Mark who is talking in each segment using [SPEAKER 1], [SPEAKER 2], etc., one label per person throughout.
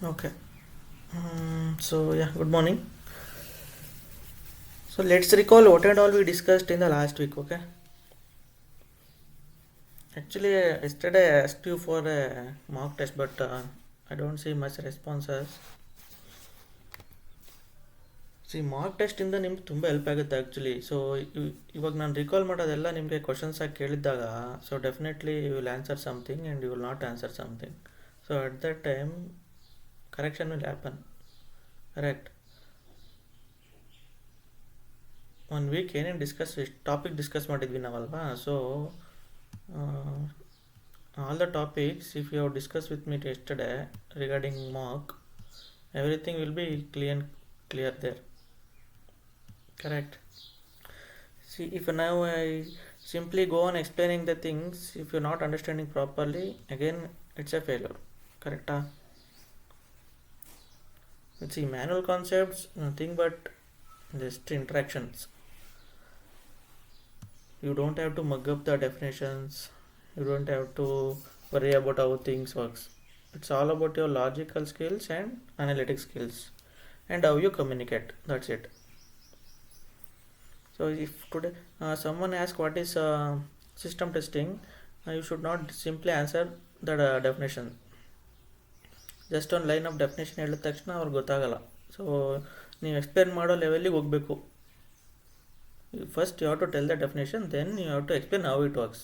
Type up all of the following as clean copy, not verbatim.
[SPEAKER 1] Okay. Good morning. So let's recall what and all we discussed in the last week. Okay. Actually, yesterday I asked you for a mock test, but I don't see much responses. See, mock ಟೆಸ್ಟಿಂದ ನಿಮ್ಗೆ ತುಂಬ help ಆಗುತ್ತೆ actually. So ಇವಾಗ ನಾನು recall ಮಾಡೋದೆಲ್ಲ ನಿಮಗೆ questions ಆಗಿ ಕೇಳಿದ್ದಾಗ, so definitely you will answer something and you will not answer something. So at that time correction will happen. Correct. One week ಏನೇನು ಟಾಪಿಕ್ ಡಿಸ್ಕಸ್ ಮಾಡಿದ್ವಿ ನಾವಲ್ವಾ. So all the topics if you have discussed with me yesterday regarding mock, everything will be clear there. Correct. See, if now I simply go on explaining the things, if you're not understanding properly, again it's a failure. Correct. See, manual concepts nothing but just interactions. You don't have to mug up the definitions. You don't have to worry about how things works. It's all about your logical skills and analytic skills and how you communicate. That's it. So if today someone asks what is system testing, you should not simply answer the definition. Just ಒಂದು line of definition ಹೇಳಿದ ತಕ್ಷಣ ಅವ್ರಿಗೆ ಗೊತ್ತಾಗಲ್ಲ. So ನೀವು explain ಮಾಡೋ ಲೆವೆಲ್ಲಿಗೆ ಹೋಗಬೇಕು. First you have to tell the definition, then you have to explain how it works.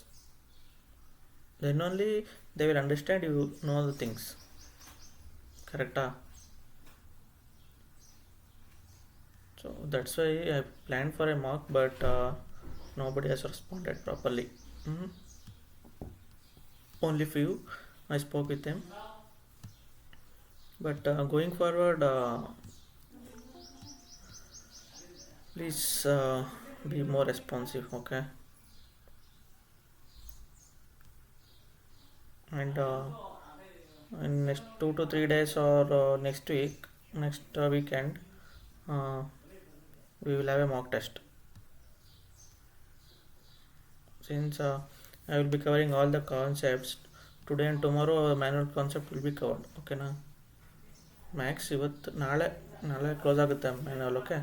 [SPEAKER 1] Then only they will understand you know the things. Correct. So that's why I planned for a mock, but nobody has responded properly. Only few I spoke with them, but going forward, please be more responsive. Okay. And in next 2 to 3 days or next weekend, we will have a mock test. Since I will be covering all the concepts today and tomorrow, manual concept will be covered. Okay na? Max ಇವತ್ತು ನಾಳೆ close ಆಗುತ್ತೆ manual. Okay.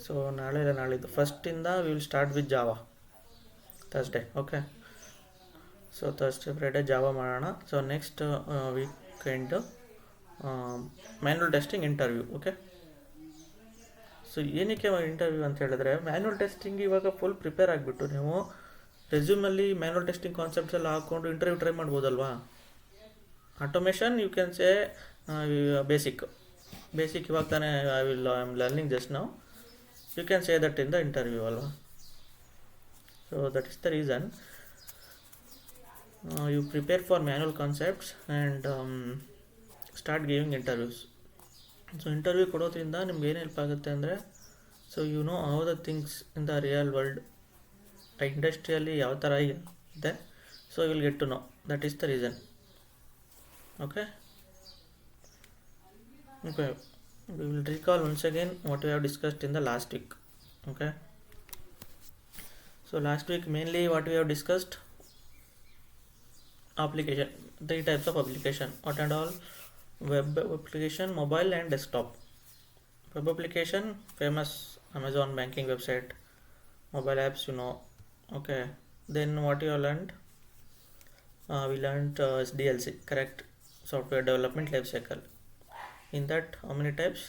[SPEAKER 1] So ನಾಳಿದ್ದು ಫಸ್ಟಿಂದ we will start with Java Thursday. Okay. So Thursday Friday Java ಮಾಡೋಣ. So next weekend manual testing interview. Okay. So ಏನಕ್ಕೆ interview ಅಂತ ಹೇಳಿದ್ರೆ, manual testing ಇವಾಗ ಫುಲ್ ಪ್ರಿಪೇರ್ ಆಗಿಬಿಟ್ಟು ನೀವು ರೆಸ್ಯೂಮಲ್ಲಿ ಮ್ಯಾನ್ಯುವಲ್ ಟೆಸ್ಟಿಂಗ್ ಕಾನ್ಸೆಪ್ಟ್ಸ್ ಎಲ್ಲ ಹಾಕ್ಕೊಂಡು ಇಂಟರ್ವ್ಯೂ ಟ್ರೈ ಮಾಡ್ಬೋದಲ್ವಾ. Automation you can say basic ಇವಾಗ ತಾನೇ I am learning just now. You can say that in the interview ಅಲ್ವಾ. So that is the reason. You prepare for manual concepts and start giving interviews. So interview ಕೊಡೋದ್ರಿಂದ ನಿಮ್ಗೆ ಏನು help ಆಗುತ್ತೆ ಅಂದರೆ, so you know how the things in the real world, ಇಂಡಸ್ಟ್ರಿಯಲ್ಲಿ ಯಾವ ಥರ ಇದೆ. So you will get to know. That is the reason. Okay. We will recall once again what we have discussed in the last week. Okay. So last week mainly what we have discussed, application, 3 types of application. What and all? Web application, mobile and desktop. Web application, famous Amazon banking website. Mobile apps, you know. Okay. Then what you learned? We learned SDLC, correct? Software development life cycle. In that, how many types?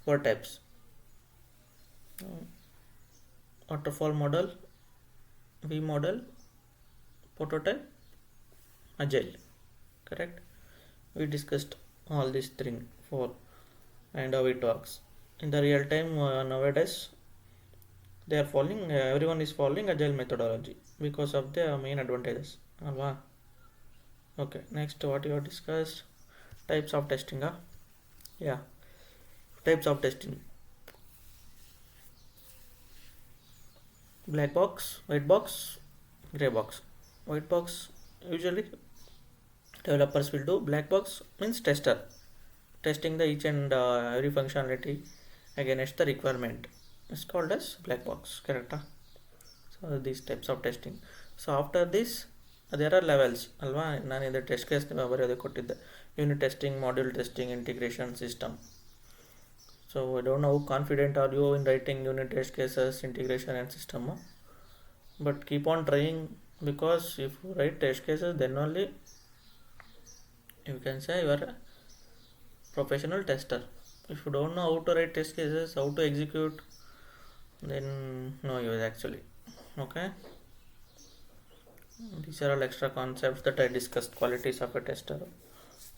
[SPEAKER 1] 4 types. Waterfall model, V model, prototype, agile. Correct. We discussed all these 4 and how it works in the real time. Nowadays they are following, everyone is following agile methodology because of the main advantages alva. Okay. Next, what you have discussed, types of testing. Types of testing: black box, white box, gray box. White box usually developers will do. Black box means tester, testing the each and every functionality against the requirement. It's called as black box. Correct. So these types of testing. So after this, there are levels ಅಲ್ವಾ. ನಾನು ಇದು test case ಬರೆಯೋದಕ್ಕೆ ಕೊಟ್ಟಿದ್ದೆ, unit testing, module testing, integration, system. So I don't know how confident are you in writing unit test cases, integration and system, but keep on trying, because if you write test cases then only you can say you are a professional tester. If you don't know how to write test cases, how to execute, then no use actually. Okay, these are all extra concepts that I discussed, qualities of a tester.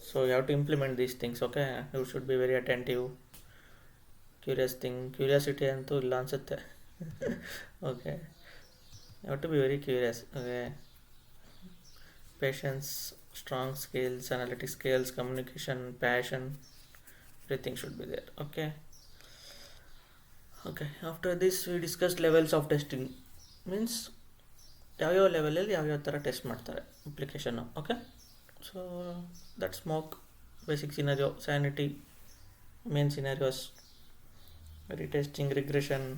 [SPEAKER 1] So you have to implement these things. Okay, you should be very attentive, curiosity ಅಂತೂ ಇಲ್ಲ ಅನ್ಸುತ್ತೆ. Okay, you have to be very curious. Okay, patience, strong skills, analytic skills, communication, passion, everything should be there. Okay, after this we discussed levels of testing, means ಯಾವ್ಯಾವ ಲೆವೆಲಲ್ಲಿ ಯಾವ್ಯಾವ ಥರ test ಮಾಡ್ತಾರೆ ಅಪ್ಲಿಕೇಶನ್ನು. Okay, so that smoke, basic scenario, sanity, main scenarios, retesting, regression,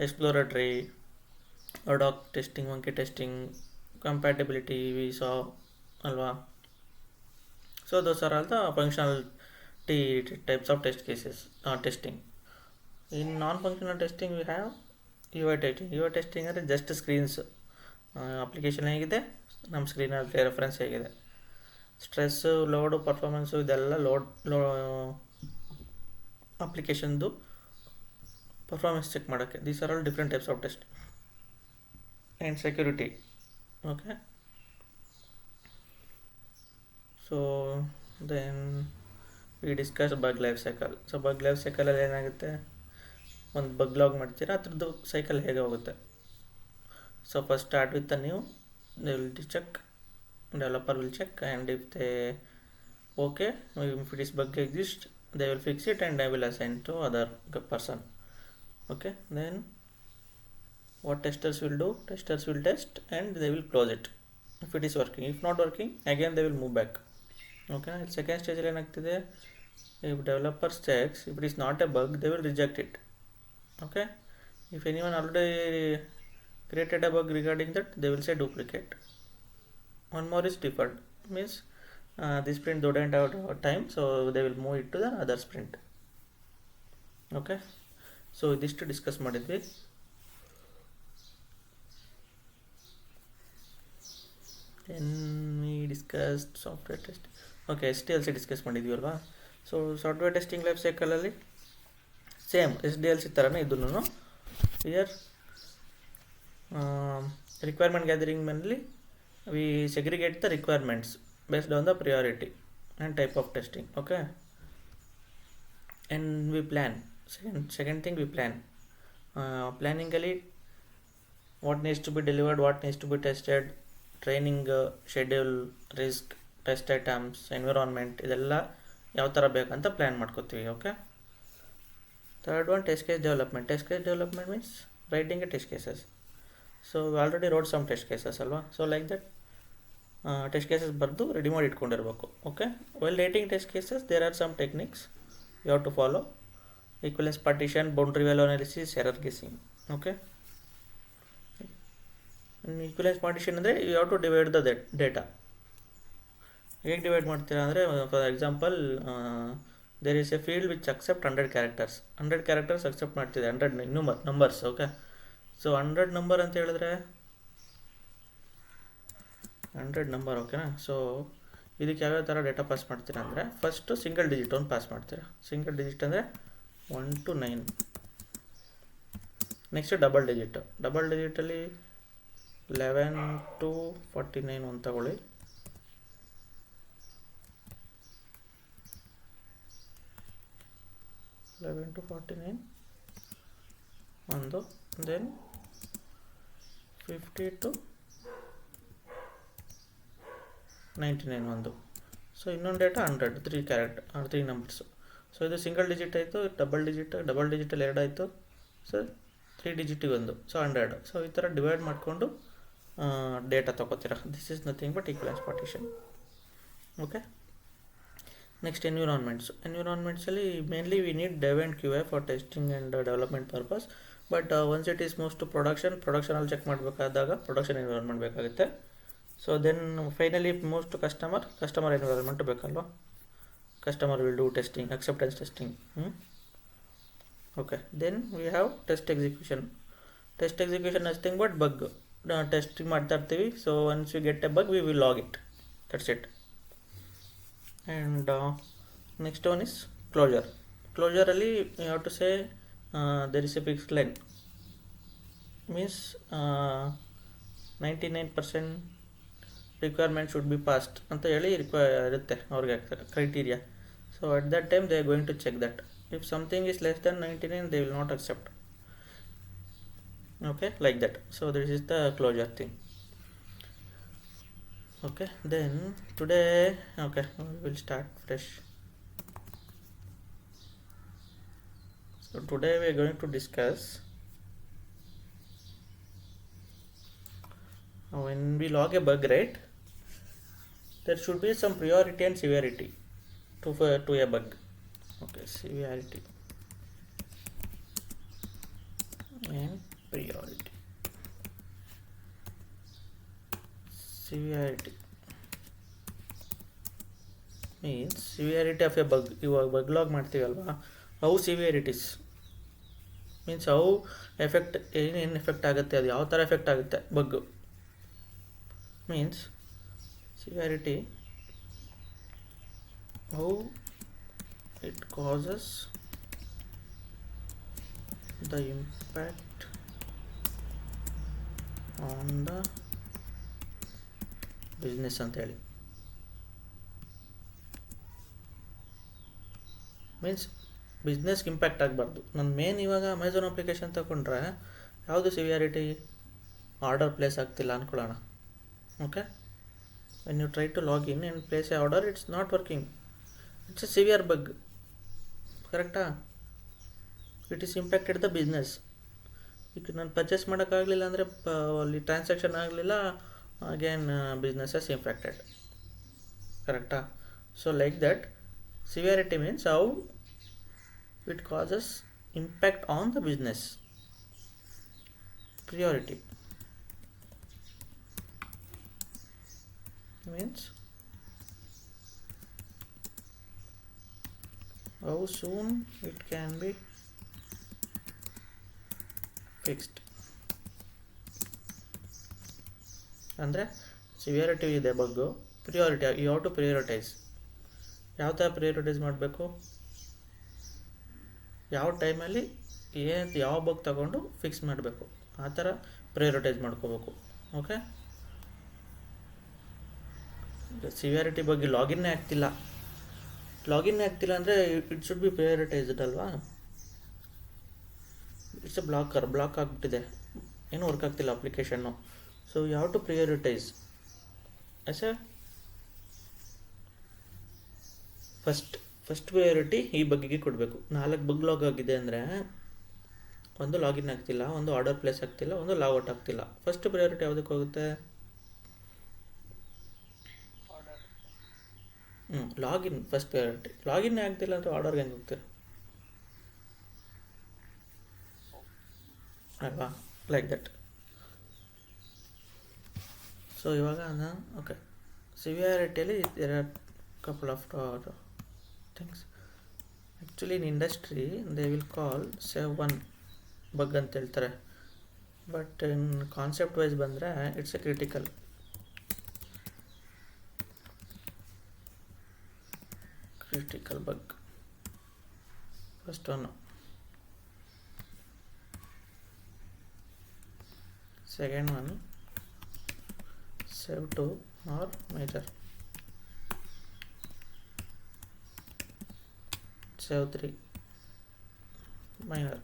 [SPEAKER 1] exploratory, ad hoc testing, monkey testing, compatibility we saw ಅಲ್ವಾ. So those are all the functionality types of test cases testing. In non functional testing we have UI testing. UI testing ಅಂದರೆ just screens, application ಹೇಗಿದೆ, ನಮ್ಮ ಸ್ಕ್ರೀನಲ್ಲಿ reference ಹೇಗಿದೆ, stress, load, performance ಇದೆಲ್ಲ ಲೋ ಅಪ್ಲಿಕೇಶನ್ದು performance check ಮಾಡೋಕ್ಕೆ. These are all different types of test. And security. Okay, so then we discuss bug life cycle. So bug life ಸೈಕಲಲ್ಲಿ ಏನಾಗುತ್ತೆ, ಒಂದು ಬಗ್ ಲಾಗ್ ಮಾಡ್ತೀರಾ, ಅದ್ರದ್ದು ಸೈಕಲ್ ಹೇಗೆ ಹೋಗುತ್ತೆ. So first start with a new, they will check, developer will check, and if they okay, if it is bug exist, they will fix it and they will assign to other person. Okay, then what testers will do, testers will test and they will close it if it is working. If not working, again they will move back. Okay, second stage ಅಲ್ಲಿ ಏನಾಗ್ತಿದೆ, if developers checks, if it is not a bug, they will reject it. Okay, if anyone already created a bug regarding that, they will say duplicate. One more is deferred, means this sprint they don't have time, so they will move it to the other sprint. Okay, so ಇದಿಷ್ಟು discuss ಮಾಡಿದ್ವಿ. Then we discussed software testing. Okay, SDLC discuss ಮಾಡಿದ್ವಿ ಅಲ್ವಾ. So software testing life ಸೈಕಲಲ್ಲಿ same SDLC ಥರನೇ ಇದನ್ನು here requirement gathering ಮೇಲೆ we segregate the requirements based on the priority and type of testing. Okay, and we plan. Second thing we plan. ಪ್ಲ್ಯಾನಿಂಗಲ್ಲಿ what needs to be delivered, what needs to be tested, training schedule, risk, test items, environment, ಇದೆಲ್ಲ ಯಾವ ಥರ ಬೇಕಂತ plan ಮಾಡ್ಕೋತೀವಿ. Okay, third one test case development. Test case development means writing a test cases. So already wrote some test cases ಅಲ್ವಾ. So like that test cases ಬರೆದು ready ಮಾಡಿ ಇಟ್ಕೊಂಡಿರ್ಬೇಕು. Okay, well writing test cases there are some techniques you have to follow. Equivalence partition, boundary value analysis, error guessing. Okay, equivalence partition ಅಂದರೆ you have to divide the data. ಹೇಗೆ divide ಮಾಡ್ತೀರಾ ಅಂದರೆ, for example there is A field which accept 100 characters. 100 characters accept ಮಾಡ್ತಿದೆ, 100 numbers. Okay, so 100 number ಅಂತ ಹೇಳಿದ್ರೆ 100 number. ಓಕೆನಾ. So ಇದಕ್ಕೆ ಯಾವ್ಯಾವ ಥರ ಡೇಟಾ ಪಾಸ್ ಮಾಡ್ತೀರಾ ಅಂದರೆ, ಫಸ್ಟು ಸಿಂಗಲ್ ಡಿಜಿಟ್ ಒಂದು ಪಾಸ್ ಮಾಡ್ತೀರಾ. ಸಿಂಗಲ್ ಡಿಜಿಟ್ ಅಂದರೆ 1 to 9. Next double digit. Double ಡಿಜಿಟಲ್ಲಿ 11 to 49 ಒಂದು ತಗೊಳ್ಳಿ. ಒಂದು, ದೆನ್ 50 to 99 ಒಂದು. ಸೊ ಇನ್ನೊಂದು ಡೇಟಾ 100, 3 ಕ್ಯಾರೆಕ್ಟರ್, 3 ನಂಬರ್ಸು. ಸೊ ಇದು ಸಿಂಗಲ್ ಡಿಜಿಟ್ ಆಯಿತು, ಡಬಲ್ ಡಿಜಿಟಲ್ಲಿ 2 ಆಯಿತು. ಸೊ 3 ಡಿಜಿಟಿಗೆ ಒಂದು, ಸೊ 100. ಸೊ ಈ ಥರ ಡಿವೈಡ್ ಮಾಡಿಕೊಂಡು ಡೇಟಾ ತೊಗೋತೀರಾ. This is nothing but equivalence partition. Okay, next ಎನ್ವಿರಾನ್ಮೆಂಟ್ಸಲ್ಲಿ mainly we need dev and QA for testing and development purpose. But once it is moves to ಪ್ರೊಡಕ್ಷನಲ್ಲಿ check ಮಾಡಬೇಕಾದಾಗ production environment ಬೇಕಾಗುತ್ತೆ. So then finally moves to customer environment ಬೇಕಲ್ವಾ, customer will do testing, acceptance testing. Okay, then we have test execution. Test execution nothing but bug testing ಮಾಡ್ತಾ ಇರ್ತೀವಿ. So once you get A bug we will log it, that's it. And next one is closure. ಕ್ಲೋಜರಲ್ಲಿ you have to say there is a fixed line, means 99% requirement should be passed ಅಂತ ಹೇಳಿ ಇರುತ್ತೆ ಅವ್ರಿಗೆ criteria. So at that time they are going to check that. If something is less than 99 they will not accept. Okay, like that. So this is the closure thing. Okay, then today we will start fresh. So today we are going to discuss when we log a bug, right, there should be some priority and severity to a bug. Okay, severity and priority. Severity means severity of a bug. ಇವಾಗ bug log ಮಾಡ್ತೀವಲ್ವಾ, how severities means how effect, ಏನು effect ಆಗುತ್ತೆ, ಅದು ಯಾವ ಥರ effect ಆಗುತ್ತೆ bug. Means severity, how it causes the impact on the business ಅಂತ ಹೇಳಿ. ಮೀನ್ಸ್ ಬಿಸ್ನೆಸ್ಗೆ ಇಂಪ್ಯಾಕ್ಟ್ ಆಗಬಾರ್ದು. ನನ್ನ ಮೇನ್ ಇವಾಗ ಅಮೆಝಾನ್ ಅಪ್ಲಿಕೇಶನ್ ತಗೊಂಡ್ರೆ ಯಾವುದು ಸಿವಿಯಾರಿಟಿ, ಆರ್ಡರ್ ಪ್ಲೇಸ್ ಆಗ್ತಿಲ್ಲ ಅಂದ್ಕೊಳ್ಳೋಣ. Okay, when you try to log in and place a order, it's not working. It's a severe bug, ಕರೆಕ್ಟಾ? It is impacted the business. ಈಗ ನಾನು ಪರ್ಚೇಸ್ ಮಾಡೋಕ್ಕಾಗಲಿಲ್ಲ ಅಂದರೆ ಅಲ್ಲಿ ಟ್ರಾನ್ಸಾಕ್ಷನ್ ಆಗಲಿಲ್ಲ, ಅಗೇನ್ ಬಿಸ್ನೆಸ್ ಎಸ್ ಇಂಪ್ಯಾಕ್ಟೆಡ್, ಕರೆಕ್ಟಾ? So like that severity means how it causes impact on the business. Priority means how soon it can be fixed. ಅಂದರೆ severity ಇದೆ ಬಗ್ಗು, priority you have to ಪ್ರಿಯೋರಿಟೈಸ್. ಯಾವ ಥರ ಪ್ರಿಯೋರಿಟೈಸ್ ಮಾಡಬೇಕು, ಯಾವ ಟೈಮಲ್ಲಿ ಯಾವ ಬಗ್ ತಗೊಂಡು ಫಿಕ್ಸ್ ಮಾಡಬೇಕು, ಆ ಥರ ಪ್ರಿಯೋರಿಟೈಸ್ ಮಾಡ್ಕೋಬೇಕು. ಓಕೆ, ಸಿವಿಯಾರಿಟಿ ಬಗ್ಗೆ ಲಾಗಿನ್ನೇ ಆಗ್ತಿಲ್ಲ ಅಂದರೆ ಇಟ್ ಶುಡ್ ಬಿ ಪ್ರಿಯೋರಿಟೈಸ್ಡ್ ಅಲ್ವಾ. ಇಟ್ಸ್ ಎ ಬ್ಲಾಕ್ ಆಗಿಬಿಟ್ಟಿದೆ, ಏನೂ ವರ್ಕ್ ಆಗ್ತಿಲ್ಲ ಅಪ್ಲಿಕೇಶನ್ನು. So you have to prioritize as a first priority ಈ ಬಗ್ಗೆಗೆ ಕೊಡಬೇಕು. 4 ಬಗ್ ಲಾಗ್ ಆಗಿದೆ ಅಂದರೆ ಒಂದು ಲಾಗಿನ್ ಆಗ್ತಿಲ್ಲ, ಒಂದು ಆರ್ಡರ್ ಪ್ಲೇಸ್ ಆಗ್ತಿಲ್ಲ, ಒಂದು ಲಾಗ್ಔಟ್ ಆಗ್ತಿಲ್ಲ. ಫಸ್ಟ್ ಪ್ರಿಯಾರಿಟಿ ಯಾವುದಕ್ಕೆ ಹೋಗುತ್ತೆ? Login first priority. ಲಾಗಿನ್ನೇ ಆಗ್ತಿಲ್ಲ ಅಂದರೆ ಆರ್ಡರ್ಗೆ ಹೆಂಗೆ ಹೋಗ್ತೀರ ಅಲ್ವಾ, ಲೈಕ್ ದಟ್. ಸೊ ಇವಾಗ ಓಕೆ, ಸಿವಿಯಾರಿಟಿಯಲ್ಲಿ there are couple of things. Actually in industry they will call sev one bug ಅಂತ ಹೇಳ್ತಾರೆ, ಬಟ್ ಇನ್ ಕಾನ್ಸೆಪ್ಟ್ ವೈಸ್ ಬಂದರೆ it's a critical bug. First one, second one save 2 or major, save 3 minor.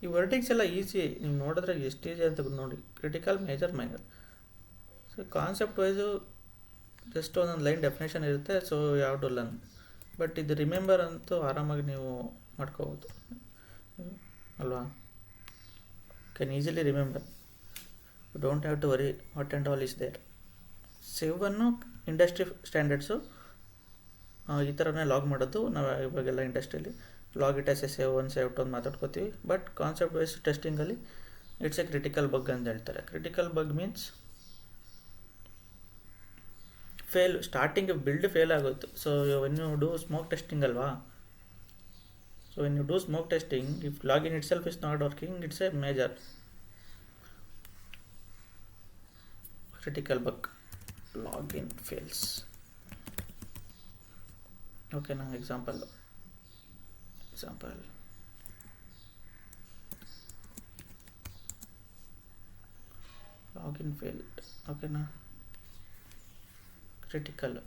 [SPEAKER 1] ಈ wordings ಎಲ್ಲ easy, ನೀವು ನೋಡಿದ್ರೆ ಎಷ್ಟು easy ಅಂತ ನೋಡಿ. Critical, major, minor. So concept wise just ಒಂದೊಂದು ಲೈನ್ ಡೆಫಿನೇಷನ್ ಇರುತ್ತೆ, ಸೊ ಯಾವ ಟು ಲರ್ನ್. ಬಟ್ ಇದು ರಿಮೆಂಬರ್ ಅಂತೂ ಆರಾಮಾಗಿ ನೀವು ಮಾಡ್ಕೋಬೋದು ಅಲ್ವಾ. Can easily remember, you don't have to worry what and all is there. ಸೇವನ್ನು ಇಂಡಸ್ಟ್ರಿ ಸ್ಟ್ಯಾಂಡರ್ಡ್ಸು ಈ ಥರನೇ ಲಾಗ್ ಮಾಡೋದು. ನಾವು ಇವಾಗೆಲ್ಲ ಇಂಡಸ್ಟ್ರಿಯಲ್ಲಿ log it as a sev 1 sev 2 ಅಂತ ಮಾತಾಡ್ಕೋತೀವಿ. ಬಟ್ ಕಾನ್ಸೆಪ್ಟ್ ವೈಸ್ ಟೆಸ್ಟಿಂಗಲ್ಲಿ ಇಟ್ಸ್ ಎ ಕ್ರಿಟಿಕಲ್ ಬಗ್ ಅಂತ ಹೇಳ್ತಾರೆ. Critical bug means fail starting build fail ಆಗುತ್ತೆ. So when you do smoke testing ಅಲ್ವಾ, so when you do smoke testing if login itself is not working it's a major critical bug. Login fails. ಓಕೆನಾ, example login failed. ಓಕೆನಾ, critical.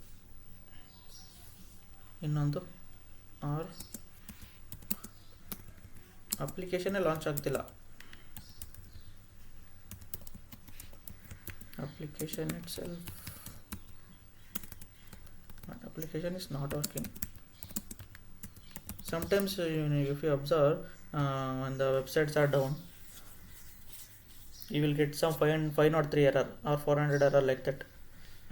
[SPEAKER 1] ಇನ್ನೊಂದು or ಅಪ್ಲಿಕೇಶನ್ನೇ launch ಆಗ್ತಿಲ್ಲ, application itself, but application is not working. Sometimes if you observe when the websites are down, you will get some 503 error or 400 error like that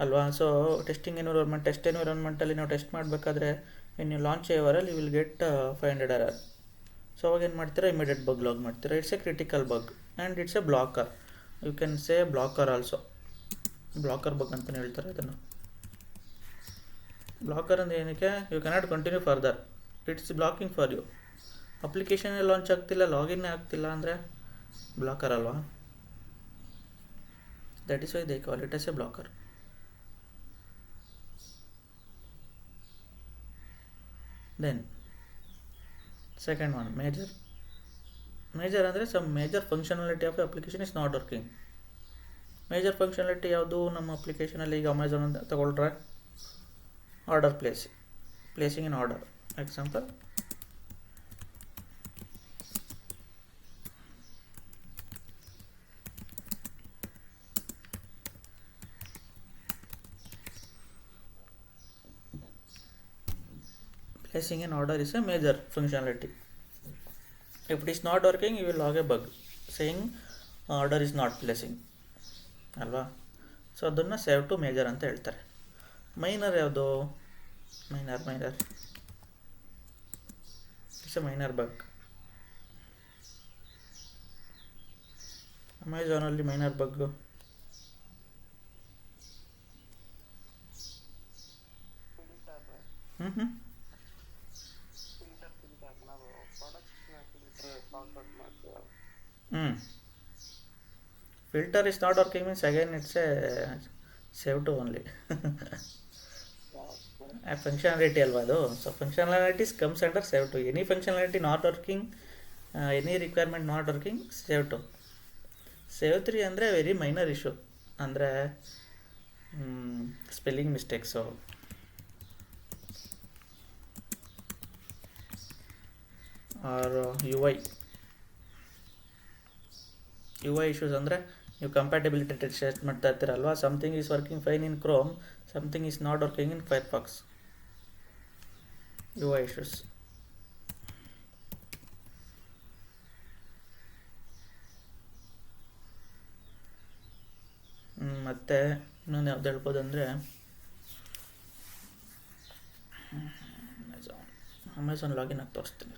[SPEAKER 1] ಅಲ್ವಾ. So test ಎನ್ವಿರಾನ್ಮೆಂಟಲ್ಲಿ ನಾವು test ಮಾಡಬೇಕಾದ್ರೆ when you launch a URL you will get 500 error. So ಅವಾಗ ಏನು ಮಾಡ್ತೀರಾ, immediate bug log ಮಾಡ್ತೀರಾ. It's a critical bug and it's a blocker. You can say blocker also. Blocker bug ಅಂತಲೇ ಹೇಳ್ತಾರೆ ಇದನ್ನು. Blocker ಅಂದರೆ ಏನಕ್ಕೆ, you cannot continue further, it's blocking for you. Application launch ಆಗ್ತಿಲ್ಲ, ಲಾಗಿನ್ ಆಗ್ತಿಲ್ಲ ಅಂದರೆ ಬ್ಲಾಕರ್ ಅಲ್ವಾ. That is why they call it as a blocker. Then second one major. Major ಅಂದರೆ some major functionality of application is not working. Major functionality ಯಾವುದು ನಮ್ಮ ಅಪ್ಲಿಕೇಶನಲ್ಲಿ? ಈಗ ಅಮೆಝಾನ್ ಅಂತ ತಗೊಳ್ರೆ order placing in order. Example, placing an order is a major functionality. If it is not working, you will log a bug saying order is not placing ಅಲ್ವಾ. So ಅದನ್ನು sev two major ಅಂತ ಹೇಳ್ತಾರೆ. Minor ಯಾವುದು? Minor it's a minor bug. ಅಮೆಝಾನಲ್ಲಿ minor bug filter is not working means again it's a save to only a functionality alva adu. So functionalities comes under save to. Any functionality not working, any requirement not working, save to. Save 3 ಅಂದರೆ very minor issue, ಅಂದರೆ spelling mistakes, or U I issues. ಅಂದರೆ ನೀವು compatibility test ಮಾಡ್ತಾ ಇರ್ತೀರಲ್ವ, something is working fine in Chrome, something is not working in Firefox. U I issues. ಮತ್ತು ಇನ್ನೊಂದು ಯಾವ್ದು ಹೇಳ್ಬೋದು ಅಂದರೆ ಅಮೆಝಾನ್ ಲಾಗಿನ್ ಆಗಿ ತೋರಿಸ್ತೀನಿ.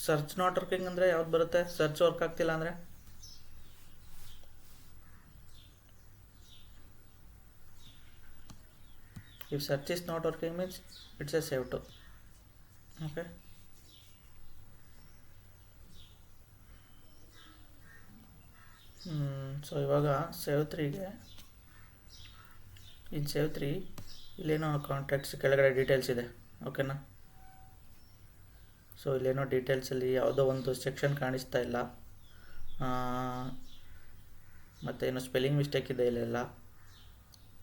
[SPEAKER 1] ಸರ್ಚ್ ನಾಟ್ ವರ್ಕಿಂಗ್ ಅಂದರೆ ಯಾವ್ದು ಬರುತ್ತೆ? ಸರ್ಚ್ ವರ್ಕ್ ಆಗ್ತಿಲ್ಲ ಅಂದರೆ if search is not working means it's a save two. Okay, so ಇವಾಗ ಸೇವ್ 3ಗೆ ಇನ್ ಸೇವ್ 3 ಇಲ್ಲೇನೋ ಕಾಂಟ್ಯಾಕ್ಟ್ಸ್ ಕೆಳಗಡೆ ಡೀಟೇಲ್ಸ್ ಇದೆ. ಓಕೆನಾ, ಸೊ ಇಲ್ಲೇನೋ ಡೀಟೇಲ್ಸಲ್ಲಿ ಯಾವುದೋ ಒಂದು ಸೆಕ್ಷನ್ ಕಾಣಿಸ್ತಾ ಇಲ್ಲ, ಮತ್ತು ಏನೋ ಸ್ಪೆಲ್ಲಿಂಗ್ ಮಿಸ್ಟೇಕ್ ಇದೆ ಇಲ್ಲೆಲ್ಲ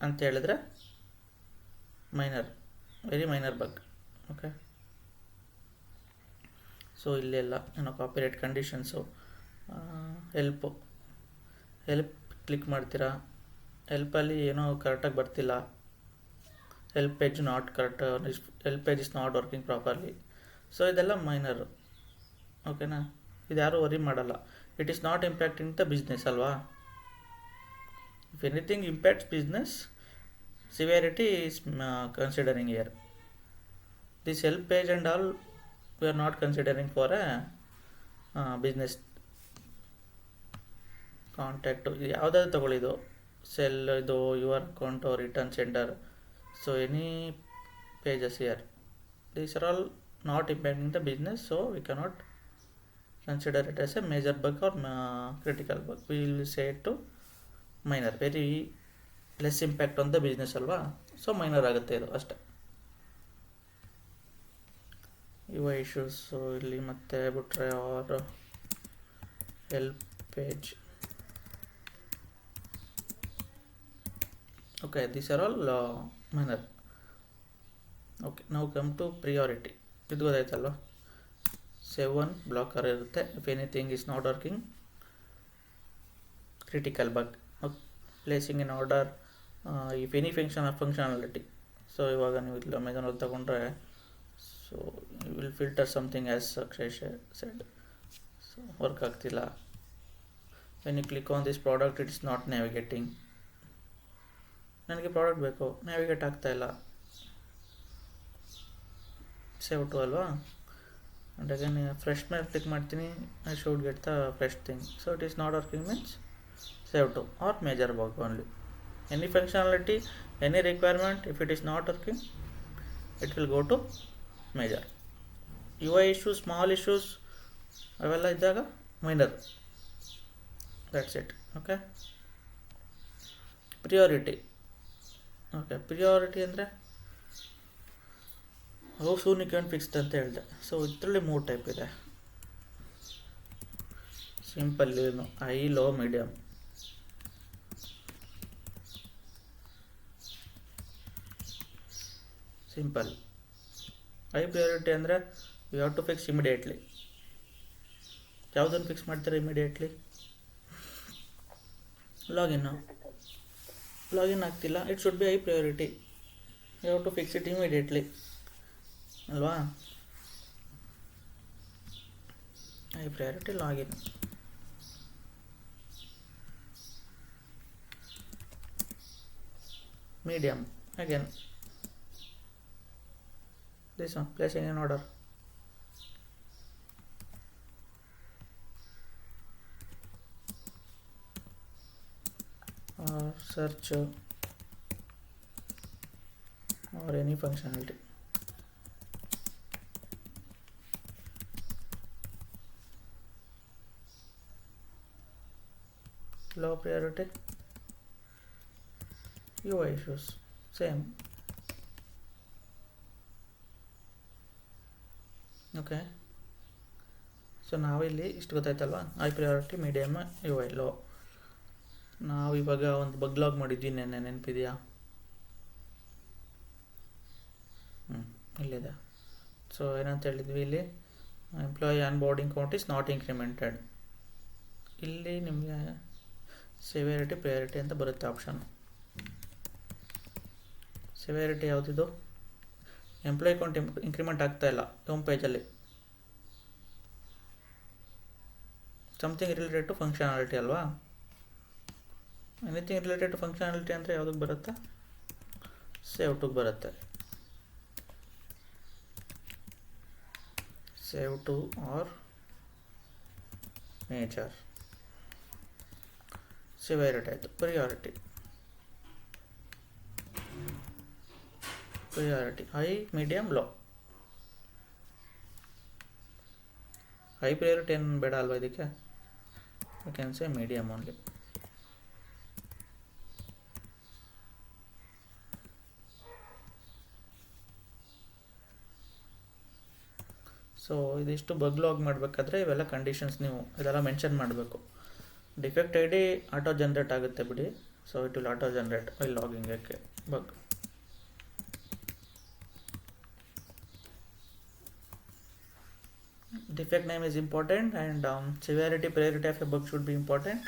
[SPEAKER 1] ಅಂತ ಹೇಳಿದ್ರೆ very minor bug. Okay, so ಇಲ್ಲೆಲ್ಲ ಏನೋ copyright conditions, help help click ಮಾಡ್ತೀರಾ, ಹೆಲ್ಪಲ್ಲಿ ಏನೋ ಕರೆಕ್ಟಾಗಿ ಬರ್ತಿಲ್ಲ, help page not correct, help page is not working properly. So ಇದೆಲ್ಲ ಮೈನರು, ಓಕೆನಾ. ಇದು ಯಾರೂ ವರಿ ಮಾಡಲ್ಲ. It is not impacting the business ಅಲ್ವಾ. If anything impacts business, severity is considering here. This help page and all we are not considering for a business. Contact ಯಾವುದಾದ್ರು ತಗೊಳ್ಳಿದು, cell, ಇದು your account return sender. So any pages here, these are all not impacting the business, so we cannot consider it as a major bug or critical bug. We will say it to minor, very less impact on the business ಅಲ್ವಾ. So minor ಆಗುತ್ತೆ ಇದು ಅಷ್ಟೇ. ಇವ issues ಇಲ್ಲಿ ಮತ್ತೆ ಬಿಟ್ರೆ or help page. Okay, these are all minor. Okay, ನಾವು come to priority. ಇದು ಗೊತ್ತಾಯ್ತಲ್ವ. 7 ಬ್ಲಾಕರ್ ಇರುತ್ತೆ. If anything is not working, critical bug, placing in order, if any functionality. So ಇವಾಗ ನೀವು ಇಲ್ಲಿ ಅಮೆಝಾನಲ್ಲಿ ತಗೊಂಡ್ರೆ, so you will filter something as Akshay said. So work ಆಗ್ತಿಲ್ಲ. When you click on this product, it is not navigating. ನನಗೆ product ಬೇಕು, navigate ಆಗ್ತಾಯಿಲ್ಲ. Sev two ಅಲ್ವಾ. ಆ್ಯಂಡ್ ಅಗೇನ್ ಫ್ರೆಶ್ ಮೇಲೆ ಕ್ಲಿಕ್ ಮಾಡ್ತೀನಿ, I should get the fresh thing. So it is not working means sev two or major bug only. Any functionality, any requirement, if it is not working, it will go to major. UI issues, small issues ಅವೆಲ್ಲ ಇದ್ದಾಗ minor. That's it. Okay, priority. Okay, priority ಅಂದರೆ how soon you can fixed ಅಂತ ಹೇಳಿದೆ. So ಇದರಲ್ಲಿ 3 type ಇದೆ. Simple, ಏನು high, low, medium. Simple high priority ಅಂದರೆ you have to fix immediately. ಯಾವುದನ್ನು ಫಿಕ್ಸ್ ಮಾಡ್ತಾರೆ ಇಮಿಡಿಯೇಟ್ಲಿ? ಲಾಗಿನ್ ಆಗ್ತಿಲ್ಲ, it should be high priority. You have to fix it immediately ಅಲ್ವಾ. High priority login. Medium, again this one, placing an order. Or search or any functionality. Low priority, UI issues, same. Okay, so ನಾವಿಲ್ಲಿ ಇಷ್ಟು ಗೊತ್ತಾಯ್ತಲ್ವ. High priority, medium, UI, low. ನಾವು ಇವಾಗ ಒಂದು bug log ಮಾಡಿದ್ವಿ ನೆನ್ನೆ, ನೆನಪಿದೆಯಾ? ಇಲ್ಲಿದೆ. ಸೊ ಏನಂತ ಹೇಳಿದ್ವಿ ಇಲ್ಲಿ, employee onboarding count is not incremented. ಇಲ್ಲಿ ನಿಮಗೆ ಸಿವಿಯಾರಿಟಿ, ಪ್ರಿಯಾರಿಟಿ ಅಂತ ಬರುತ್ತೆ ಆಪ್ಷನ್. ಸಿವಿಯಾರಿಟಿ ಯಾವುದಿದು? ಎಂಪ್ಲಾಯಿ ಕೌಂಟ್ ಇನ್ಕ್ರಿಮೆಂಟ್ ಆಗ್ತಾಯಿಲ್ಲ ಹೋಮ್ ಪೇಜಲ್ಲಿ. ಸಮಥಿಂಗ್ ರಿಲೇಟೆಡ್ ಟು ಫಂಕ್ಷನಾಲಿಟಿ ಅಲ್ವಾ. ಎನಿಥಿಂಗ್ ರಿಲೇಟೆಡ್ ಟು ಫಂಕ್ಷನಾಲಿಟಿ ಅಂದರೆ ಯಾವುದಕ್ಕೆ ಬರುತ್ತೆ? ಸೇವ್ ಟುಗೆ ಬರುತ್ತೆ. Sev two or major. Severity ಆಯಿತು. Priority, high, medium, low. High priority ಏನು ಬೇಡ ಅಲ್ವಾ ಇದಕ್ಕೆ, you can say medium only. So ಇದಿಷ್ಟು ಬಗ್ ಲಾಗ್ ಮಾಡಬೇಕಾದ್ರೆ ಇವೆಲ್ಲ ಕಂಡೀಷನ್ಸ್ ನೀವು ಇದೆಲ್ಲ ಮೆನ್ಷನ್ ಮಾಡಬೇಕು. ಡಿಫೆಕ್ಟ್ ID ಆಟೋ ಜನ್ರೇಟ್ ಆಗುತ್ತೆ ಬಿಡಿ. So it will auto generate while logging ಏಕೆ ಬಗ್. Defect name is important, and severity, priority of a bug should be important.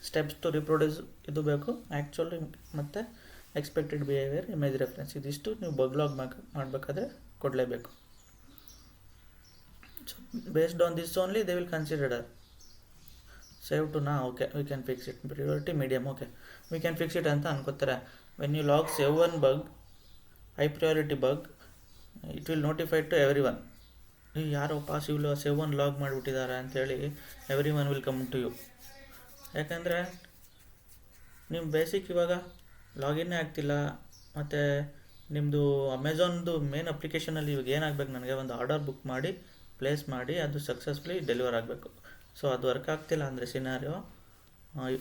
[SPEAKER 1] Steps to reproduce ಇದು ಬೇಕು, ಆ್ಯಕ್ಚುಲ್ ಮತ್ತು ಎಕ್ಸ್ಪೆಕ್ಟೆಡ್ ಬಿಹೇವಿಯರ್, ಇಮೇಜ್ ರೆಫರೆನ್ಸ್, ಇದಿಷ್ಟು ನೀವು ಬಗ್ log ಮಾಡಬೇಕಾದ್ರೆ ಕೊಡಲೇಬೇಕು. So based on this only they will consider sev two okay we can fix it, priority medium, okay we can fix it ಅಂತ ಅನ್ಕೋತಾರೆ. When you log sev one bug, high priority bug, it will notified to everyone. ಯಾರೋ possible sev one log ಮಾಡಿಬಿಟ್ಟಿದ್ದಾರೆ ಅಂಥೇಳಿ every one will come to you. ಯಾಕಂದರೆ ನಿಮ್ಮ basic ಇವಾಗ ಲಾಗಿನ್ನೇ ಆಗ್ತಿಲ್ಲ, ಮತ್ತು ನಿಮ್ಮದು ಅಮೆಝಾನ್ದು ಮೇನ್ ಅಪ್ಲಿಕೇಶನಲ್ಲಿ ಇವಾಗ ಏನಾಗಬೇಕು, ನನಗೆ ಒಂದು ಆರ್ಡರ್ ಬುಕ್ ಮಾಡಿ ಪ್ಲೇಸ್ ಮಾಡಿ ಅದು ಸಕ್ಸಸ್ಫುಲಿ ಡೆಲಿವರ್ ಆಗಬೇಕು. ಸೊ ಅದು ವರ್ಕ್ ಆಗ್ತಿಲ್ಲ ಅಂದರೆ scenario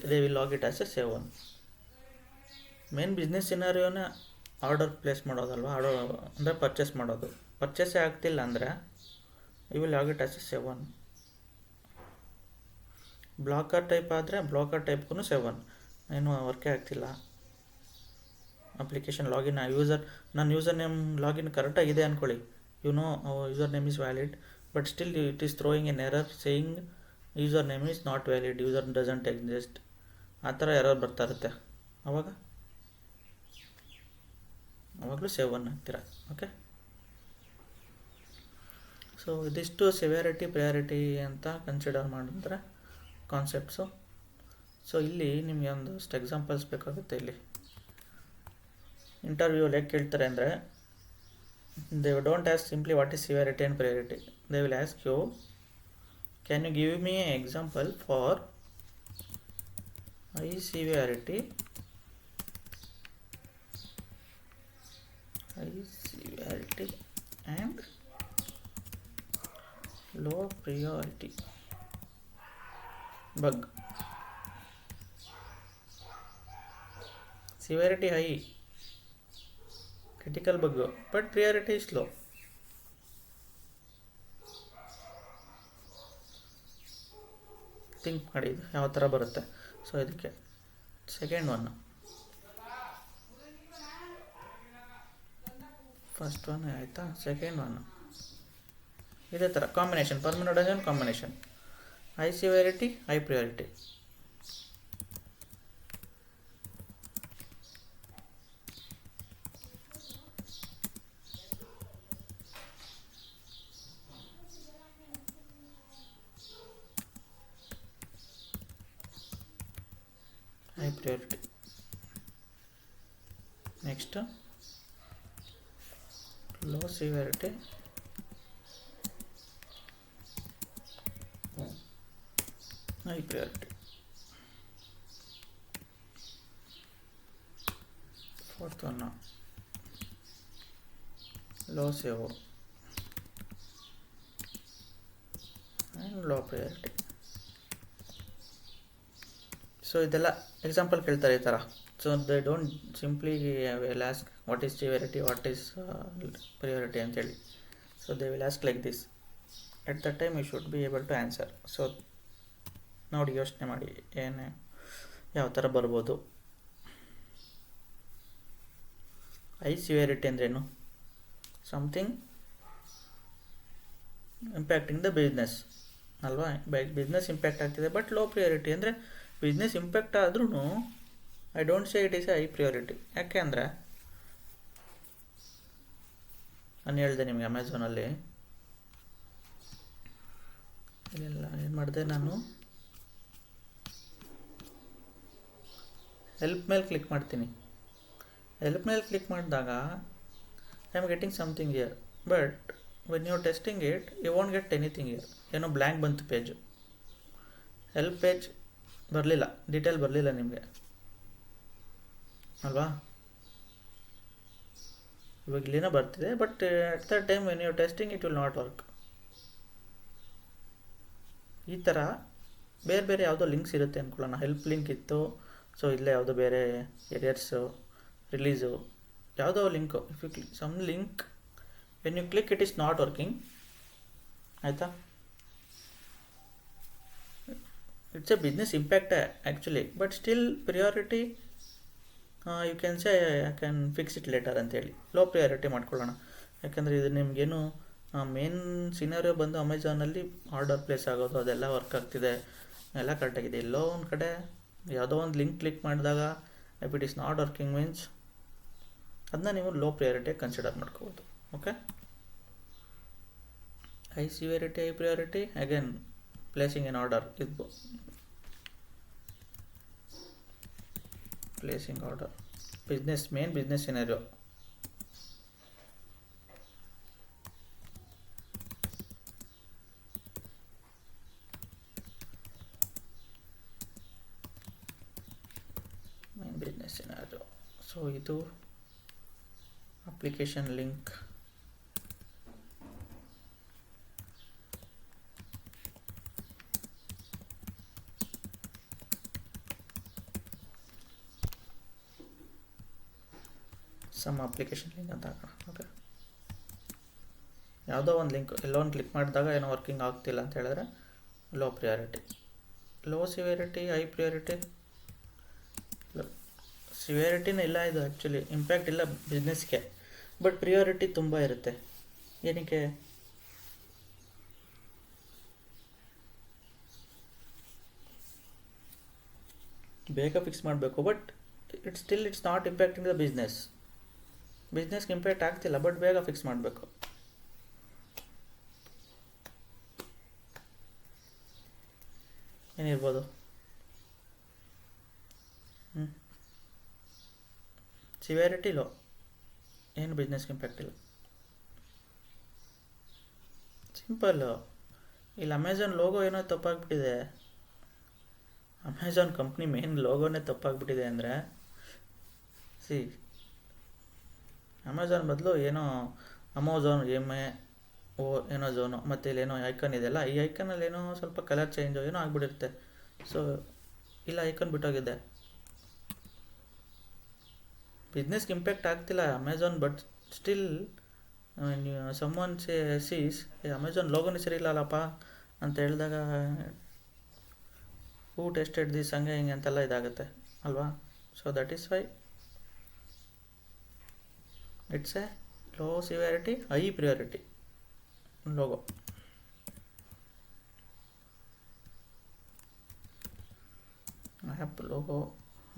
[SPEAKER 1] they will log it as a sev one. Main business ಸಿನಾರಿಯೋನೇ ಆರ್ಡರ್ ಪ್ಲೇಸ್ ಮಾಡೋದಲ್ವ, ಆರ್ಡರ್ ಅಂದರೆ ಪರ್ಚೇಸ್ ಮಾಡೋದು. ಪರ್ಚೇಸೇ ಆಗ್ತಿಲ್ಲ ಅಂದರೆ you will log it as a sev one. Blocker type ಆದರೆ ಬ್ಲಾಕರ್ ಟೈಪ್ಗೂ ಸೇವ್ ಒನ್, ಏನು ವರ್ಕೇ ಆಗ್ತಿಲ್ಲ ಅಪ್ಲಿಕೇಶನ್ ಲಾಗಿನ್. ನನ್ನ ಯೂಸರ್ ನೇಮ್ ಲಾಗಿನ್ ಕರೆಕ್ಟಾಗಿದೆ ಅಂದ್ಕೊಳ್ಳಿ, user name is valid, but still it is throwing N error saying user name is not valid, user doesn't exist, ಆ ಥರ ಎರರ್ ಬರ್ತಾ ಇರುತ್ತೆ. ಅವಾಗಲೂ ಸೇವ್ ಒನ್ ಆಗ್ತೀರ. ಓಕೆ, ಸೊ ಇದಿಷ್ಟು ಸಿವಿಯಾರಿಟಿ ಪ್ರಯಾರಿಟಿ ಅಂತ consider ಮಾಡಿದ್ರೆ concepts. So ಇಲ್ಲಿ ನಿಮಗೆ ಒಂದಷ್ಟು ಎಕ್ಸಾಂಪಲ್ಸ್ ಬೇಕಾಗುತ್ತೆ. ಇಲ್ಲಿ ಇಂಟರ್ವ್ಯೂಲ್ಲಿ ಹೇಗೆ ಕೇಳ್ತಾರೆ ಅಂದರೆ, they don't ask simply what is severity and priority, they will ask you can you give me a example for high severity and low priority bug. Severity high, critical bug, but priority is low. Think ಮಾಡಿ ಇದು ಯಾವ ಥರ ಬರುತ್ತೆ. So ಇದಕ್ಕೆ second one, first one ಆಯಿತಾ, second one ಇದೇ ಥರ combination, permanent combination, high severity high priority. High priority. Next low severity, high priority. Fourth one, low sevo and low priority. So ಇದೆಲ್ಲ ಎಕ್ಸಾಂಪಲ್ ಕೇಳ್ತಾರೆ ಈ ಥರ. So they don't simply will ask what is severity, what is priority ಅಂತೇಳಿ. So they will ask like this. At the time you should be able to answer. So ನೋಡಿ, ಯೋಚನೆ ಮಾಡಿ ಯಾವ ಥರ ಬರ್ಬೋದು. ಹೈ ಸಿವಿಯಾರಿಟಿ ಅಂದ್ರೇನು? ಸಮಥಿಂಗ್ ಇಂಪ್ಯಾಕ್ಟಿಂಗ್ ದ ಬಿಸ್ನೆಸ್ ಅಲ್ವಾ, business impact ಆಗ್ತಿದೆ. ಬಟ್ ಲೋ ಪ್ರಿಯಾರಿಟಿ ಅಂದರೆ ಬಿಸ್ನೆಸ್ ಇಂಪ್ಯಾಕ್ಟ್ ಆದ್ರೂ I don't say it is a high priority. ಯಾಕೆ ಅಂದರೆ ನಾನು ಹೇಳಿದೆ ನಿಮಗೆ ಅಮೆಝಾನಲ್ಲಿ ಇಲ್ಲೆಲ್ಲ ಏನು ಮಾಡಿದೆ, ನಾನು ಹೆಲ್ಪ್ ಮೇಲೆ ಕ್ಲಿಕ್ ಮಾಡ್ತೀನಿ. ಹೆಲ್ಪ್ ಮೇಲೆ ಕ್ಲಿಕ್ ಮಾಡಿದಾಗ I am getting something here, but when you testing it you want get anything here. ಏನೋ ಬ್ಲ್ಯಾಂಕ್ ಬಂತು ಪೇಜು, ಹೆಲ್ಪ್ ಪೇಜ್ ಬರಲಿಲ್ಲ, ಡೀಟೇಲ್ ಬರಲಿಲ್ಲ ನಿಮಗೆ ಅಲ್ವಾ. ಇವಾಗ ಇಲ್ಲಿನ ಬರ್ತಿದೆ, but at the time when you testing it will not work. ಈ ಥರ ಬೇರೆ ಬೇರೆ ಯಾವುದೋ ಲಿಂಕ್ಸ್ ಇರುತ್ತೆ ಅಂದ್ಕೊಳ್ಳೋಣ. ಹೆಲ್ಪ್ ಲಿಂಕ್ ಇತ್ತು, ಸೊ ಇಲ್ಲೇ ಯಾವುದೋ ಬೇರೆ ಎರಿಯರ್ಸು, ರಿಲೀಸು, ಯಾವುದೋ link. If you click some link, when you click it is not working, ಆಯಿತಾ. It's a business impact actually, but still priority you can say I can fix it later ಅಂತೇಳಿ low priority ಮಾಡ್ಕೊಳ್ಳೋಣ. ಯಾಕಂದರೆ ಇದು ನಿಮಗೇನು main scenario ಬಂದು ಅಮೆಝಾನಲ್ಲಿ order place ಆಗೋದು ಅದೆಲ್ಲ work ಆಗ್ತಿದೆ, ಎಲ್ಲ ಕರೆಕ್ಟಾಗಿದೆ. ಎಲ್ಲೋ ಒಂದು ಕಡೆ ಯಾವುದೋ ಒಂದು ಲಿಂಕ್ ಕ್ಲಿಕ್ ಮಾಡಿದಾಗ if it is not working means ಅದನ್ನ ನೀವು ಲೋ ಪ್ರಿಯಾರಿಟಿ ಕನ್ಸಿಡರ್ ಮಾಡ್ಕೋಬೋದು. Okay, high severity high priority again placing an order ಇದು placing order main business scenario. So ಇದು application link. Some application link ಅಂತ ಹಾಕೋಣ. Okay, ಯಾವುದೋ ಒಂದು ಲಿಂಕ್ ಎಲ್ಲೋ ಒಂದು ಕ್ಲಿಕ್ ಮಾಡಿದಾಗ ಏನೋ ವರ್ಕಿಂಗ್ ಆಗ್ತಿಲ್ಲ ಅಂತ ಹೇಳಿದ್ರೆ low priority. Low severity high priority, ಸಿವಿಯರಿಟಿನೇ ಇಲ್ಲ ಇದು ಆ್ಯಕ್ಚುಲಿ ಇಂಪ್ಯಾಕ್ಟ್ ಇಲ್ಲ ಬಿಸ್ನೆಸ್ಗೆ, ಬಟ್ ಪ್ರಿಯಾರಿಟಿ ತುಂಬ ಇರುತ್ತೆ. ಏನಕ್ಕೆ? ಬೇಗ ಫಿಕ್ಸ್ ಮಾಡಬೇಕು, but it's not impacting the ಬಿಸ್ನೆಸ್ಗೆ ಇಂಪ್ಯಾಕ್ಟ್ ಆಗ್ತಿಲ್ಲ, ಬಟ್ ಬೇಗ ಫಿಕ್ಸ್ ಮಾಡಬೇಕು. ಏನಿರ್ಬೋದು? ಸಿವಿಯರಿಟಿ ಲೋ, ಏನು ಬಿಸ್ನೆಸ್ಗೆ ಇಂಪ್ಯಾಕ್ಟ್ ಇಲ್ಲ. ಸಿಂಪಲ್ಲು. ಇಲ್ಲಿ ಅಮೆಝಾನ್ ಲೋಗೋ ಏನೋ ತಪ್ಪಾಗ್ಬಿಟ್ಟಿದೆ. ಅಮೆಝಾನ್ ಕಂಪ್ನಿ ಮೇನ್ ಲೋಗೋನೇ ತಪ್ಪಾಗ್ಬಿಟ್ಟಿದೆ ಅಂದರೆ ಅಮೆಝಾನ್ ಬದಲು ಏನೋ ಅಮೆಝಾನ್ ಏನೋ ಝೋನು ಮತ್ತು ಇಲ್ಲೇನೋ ಐಕನ್ ಇದೆಯಲ್ಲ, ಈ ಐಕನಲ್ಲಿ ಏನೋ ಸ್ವಲ್ಪ ಕಲರ್ ಚೇಂಜು ಏನೋ ಆಗಿಬಿಟ್ಟಿರುತ್ತೆ. ಸೊ ಇಲ್ಲ ಐಕನ್ ಬಿಟ್ಟೋಗಿದೆ. ಬಿಸ್ನೆಸ್ಗೆ ಇಂಪ್ಯಾಕ್ಟ್ ಆಗ್ತಿಲ್ಲ Amazon, but still someone sees Amazon ಲೋಗೋನೇ ಸರಿ ಇಲ್ಲಲ್ಲಪ್ಪ ಅಂತ ಹೇಳಿದಾಗ ಹೂ ಟೆಸ್ಟೆಡ್ ದಿಸ್ ಹಂಗೆ ಹಿಂಗೆ ಅಂತೆಲ್ಲ ಇದಾಗುತ್ತೆ ಅಲ್ವಾ. So that is why it's a low severity high priority logo. App logo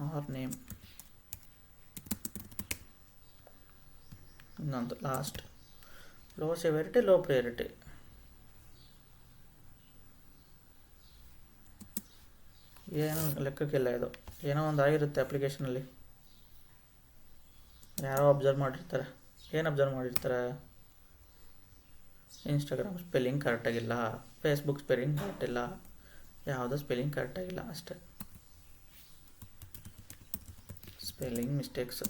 [SPEAKER 1] or name. ಇನ್ನೊಂದು last low severity low priority. ಏನು ಲೆಕ್ಕಕ್ಕಿಲ್ಲ ಇದು. ಏನೋ ಒಂದು ಆಗಿರುತ್ತೆ ಅಪ್ಲಿಕೇಶನಲ್ಲಿ, ಯಾರೋ ಅಬ್ಸರ್ವ್ ಮಾಡಿರ್ತಾರೆ. ಏನು ಅಬ್ಸರ್ವ್ ಮಾಡಿರ್ತಾರೆ? ಇನ್ಸ್ಟಾಗ್ರಾಮ್ ಸ್ಪೆಲ್ಲಿಂಗ್ ಕರೆಕ್ಟಾಗಿಲ್ಲ, ಫೇಸ್ಬುಕ್ ಸ್ಪೆಲ್ಲಿಂಗ್ ಕರೆಕ್ಟಿಲ್ಲ, ಯಾವುದೋ ಸ್ಪೆಲ್ಲಿಂಗ್ ಕರೆಕ್ಟಾಗಿಲ್ಲ ಅಷ್ಟೇ. Spelling mistakes.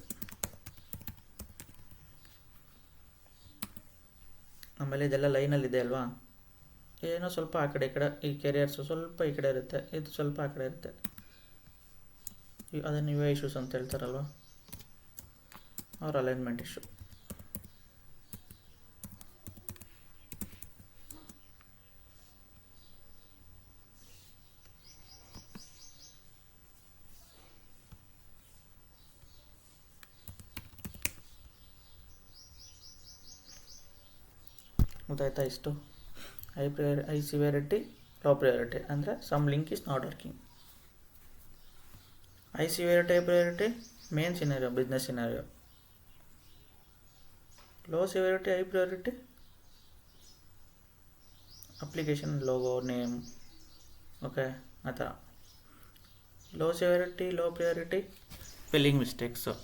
[SPEAKER 1] ಆಮೇಲೆ ಇದೆಲ್ಲ ಲೈನಲ್ಲಿದೆ ಅಲ್ವಾ, ಏನೋ ಸ್ವಲ್ಪ ಆ ಕಡೆ ಈ ಕಡೆ, ಈ ಕೆರಿಯರ್ಸು ಸ್ವಲ್ಪ ಈ ಕಡೆ ಇರುತ್ತೆ, ಇದು ಸ್ವಲ್ಪ ಆ ಕಡೆ ಇರುತ್ತೆ. ಅದನ್ನು ಯುವ ಇಶ್ಯೂಸ್ ಅಂತ ಹೇಳ್ತಾರಲ್ವ, ಅವ್ರ ಅಲೈನ್ಮೆಂಟ್ ಇಶ್ಯೂ. ಗೊತ್ತಾಯ್ತಾ? ಇಷ್ಟು ಹೈ ಸಿವಿಯರಿಟಿ ಲೋ ಪ್ರಿಯಾರಿಟಿ ಅಂದರೆ some link is not working. High severity high priority main scenario business scenario. Low severity high priority application logo name. Okay, ಆ ಥರ. Low severity low priority spelling mistakes,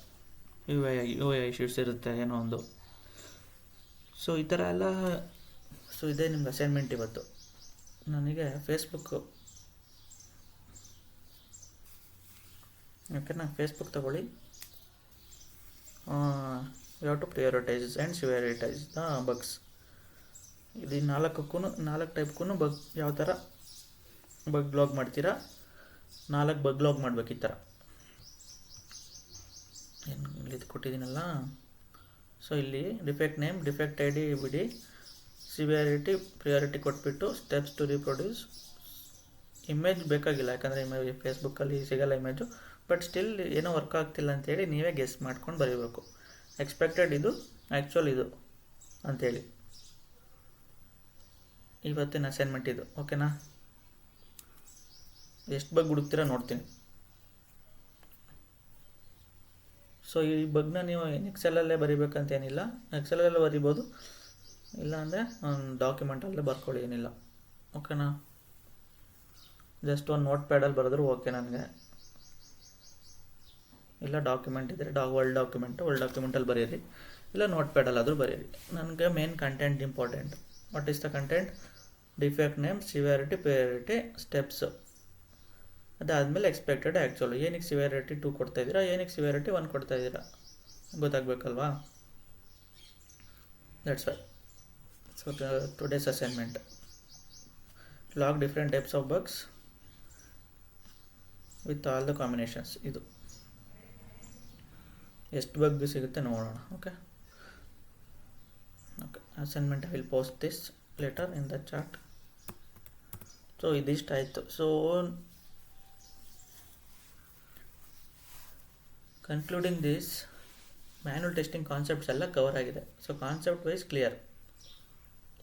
[SPEAKER 1] U I issues ಇರುತ್ತೆ ಏನೋ ಒಂದು. So ಈ ಥರ ಎಲ್ಲ. So ಇದೇ ನಿಮ್ಗೆ ಅಸೈನ್ಮೆಂಟ್ ಇವತ್ತು. ನನಗೆ ಫೇಸ್ಬುಕ್ಕು ಓಕೆನಾ, ಫೇಸ್ಬುಕ್ ತಗೊಳ್ಳಿ. You have to prioritize and severitize the bugs. ಇದು 4 ಟೈಪ್ಗೂ ಬಗ್ ಯಾವ ಥರ ಬಗ್ ಲಾಗ್ ಮಾಡ್ತೀರಾ, 4 ಬಗ್ ಲಾಗ್ ಮಾಡ್ಬೇಕು ಈ ಥರ. ಏನು ಇದು ಕೊಟ್ಟಿದ್ದೀನಲ್ಲ. ಸೊ ಇಲ್ಲಿ defect name, defect I D ಬಿಡಿ, ಸಿವಿಯರಿಟಿ ಪ್ರಿಯಾರಿಟಿ ಕೊಟ್ಬಿಟ್ಟು ಸ್ಟೆಪ್ಸ್ ಟು ರೀಪ್ರೊಡ್ಯೂಸ್. ಇಮೇಜ್ ಬೇಕಾಗಿಲ್ಲ, ಯಾಕಂದರೆ ಇಮೇಜ್ ಫೇಸ್ಬುಕ್ಕಲ್ಲಿ ಸಿಗಲ್ಲ ಇಮೇಜು, ಬಟ್ ಸ್ಟಿಲ್ ಏನೋ ವರ್ಕ್ ಆಗ್ತಿಲ್ಲ ಅಂತೇಳಿ ನೀವೇ ಗೆಸ್ ಮಾಡ್ಕೊಂಡು ಬರೀಬೇಕು. ಎಕ್ಸ್ಪೆಕ್ಟೆಡ್ ಇದು, ಆ್ಯಕ್ಚುಲ್ ಇದು ಅಂಥೇಳಿ. ಇವತ್ತಿನ ಅಸೈನ್ಮೆಂಟ್ ಇದು. ಓಕೆನಾ? ಎಷ್ಟು ಬಗ್ಗೆ ಹುಡುಕ್ತೀರಾ ನೋಡ್ತೀನಿ. ಸೊ ಈ ಬಗ್ನ ನೀವು ಎಕ್ಸೆಲಲ್ಲೇ ಬರಿಬೇಕಂತೇನಿಲ್ಲ, ಎಕ್ಸೆಲಲ್ಲೇ ಬರಿಬೋದು, ಇಲ್ಲಾಂದರೆ ಒಂದು ಡಾಕ್ಯುಮೆಂಟಲ್ಲೇ ಬರ್ಕೊಳ್ಳಿ, ಏನಿಲ್ಲ. ಓಕೆನಾ? ಜಸ್ಟ್ ಒಂದು ನೋಟ್ ಪ್ಯಾಡಲ್ಲಿ ಬರೆದ್ರು ಓಕೆ ನನಗೆ. ಇಲ್ಲ ಡಾಕ್ಯುಮೆಂಟ್ ಇದ್ದರೆ ವರ್ಲ್ಡ್ ಡಾಕ್ಯುಮೆಂಟಲ್ಲಿ ಬರೀರಿ, ಇಲ್ಲ ನೋಟ್ ಪ್ಯಾಡಲ್ಲಾದರೂ ಬರೀರಿ. ನನಗೆ main content important. What is the content? Defect name, severity, priority, steps. ಅದಾದಮೇಲೆ ಎಕ್ಸ್ಪೆಕ್ಟೆಡ್ ಆ್ಯಕ್ಚುಲ್. ಏನಕ್ಕೆ ಸಿವಿಯಾರಿಟಿ 2 ಕೊಡ್ತಾಯಿದ್ದೀರಾ, ಏನಕ್ಕೆ ಸಿವಿಯಾರಿಟಿ 1 ಕೊಡ್ತಾಯಿದ್ದೀರಾ ಗೊತ್ತಾಗಬೇಕಲ್ವಾ? That's why. So today's assignment, log different types of bugs with all the combinations. ಇದು ಎಷ್ಟು ಬಗ್ ಸಿಗುತ್ತೆ ನೋಡೋಣ. Okay assignment I will post this later in the chat. So ಇದಿಷ್ಟಾಯಿತು. So concluding this, manual testing concepts ಎಲ್ಲ cover ಆಗಿದೆ. So concept wise clear,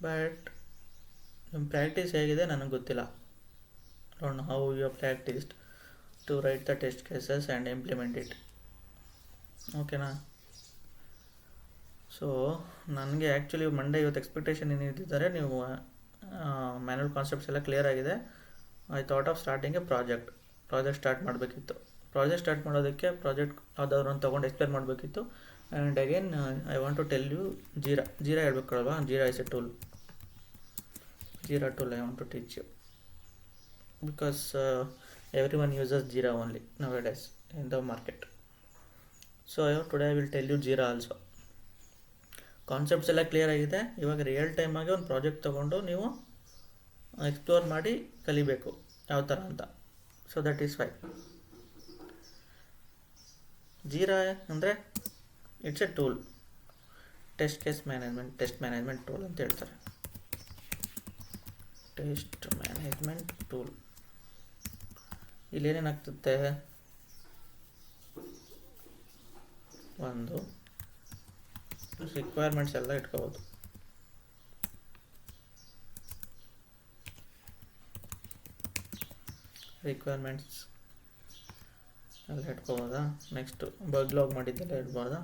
[SPEAKER 1] but ನಿಮ್ಮ practice ಹೇಗಿದೆ ನನಗೆ ಗೊತ್ತಿಲ್ಲ. Don't know how you practised to write the test cases and implement it. ಓಕೆನಾ? So ನನಗೆ actually Monday ಇವತ್ತು ಎಕ್ಸ್ಪೆಕ್ಟೇಷನ್ ಏನಿದ್ದಾರೆ, ನೀವು ಮ್ಯಾನ್ಯುವಲ್ ಕಾನ್ಸೆಪ್ಟ್ಸ್ ಎಲ್ಲ ಕ್ಲಿಯರ್ ಆಗಿದೆ. I thought of starting a project start ಮಾಡಬೇಕಿತ್ತು. ಪ್ರಾಜೆಕ್ಟ್ ಸ್ಟಾರ್ಟ್ ಮಾಡೋದಕ್ಕೆ ಪ್ರಾಜೆಕ್ಟ್ ಯಾವುದಾದ್ರು ಒಂದು ತೊಗೊಂಡು ಎಕ್ಸ್ಪ್ಲೇನ್ ಮಾಡಬೇಕಿತ್ತು. And again I want to tell you Jira ಹೇಳ್ಬೇಕಲ್ವಾ? Jira is a tool. Jira tool I want to teach you, because every one uses Jira only nowadays in the market. So today I will tell you Jira also. Concepts ಎಲ್ಲ clear ಆಗಿದೆ. ಇವಾಗ real ಟೈಮಾಗಿ ಒಂದು project ತೊಗೊಂಡು ನೀವು explore ಮಾಡಿ ಕಲಿಬೇಕು ಯಾವ ಥರ ಅಂತ. So that is why Jira ಅಂದರೆ it's a tool, test management tool ಅಂತ ಹೇಳ್ತಾರೆ. Test management tool. ಇಲ್ಲೇನೇನಾಗ್ತದೆ, ಒಂದು ರಿಕ್ವೈರ್ಮೆಂಟ್ಸ್ ಎಲ್ಲ ಇಟ್ಕೋಬೋದು. ರಿಕ್ವೈರ್ಮೆಂಟ್ಸ್ ಎಲ್ಲ ಇಟ್ಕೋಬೋದಾ? ನೆಕ್ಸ್ಟು ಬಗ್ ಲಾಗ್ ಮಾಡಿದ್ದೆಲ್ಲ ಇಡ್ಬೋದಾ?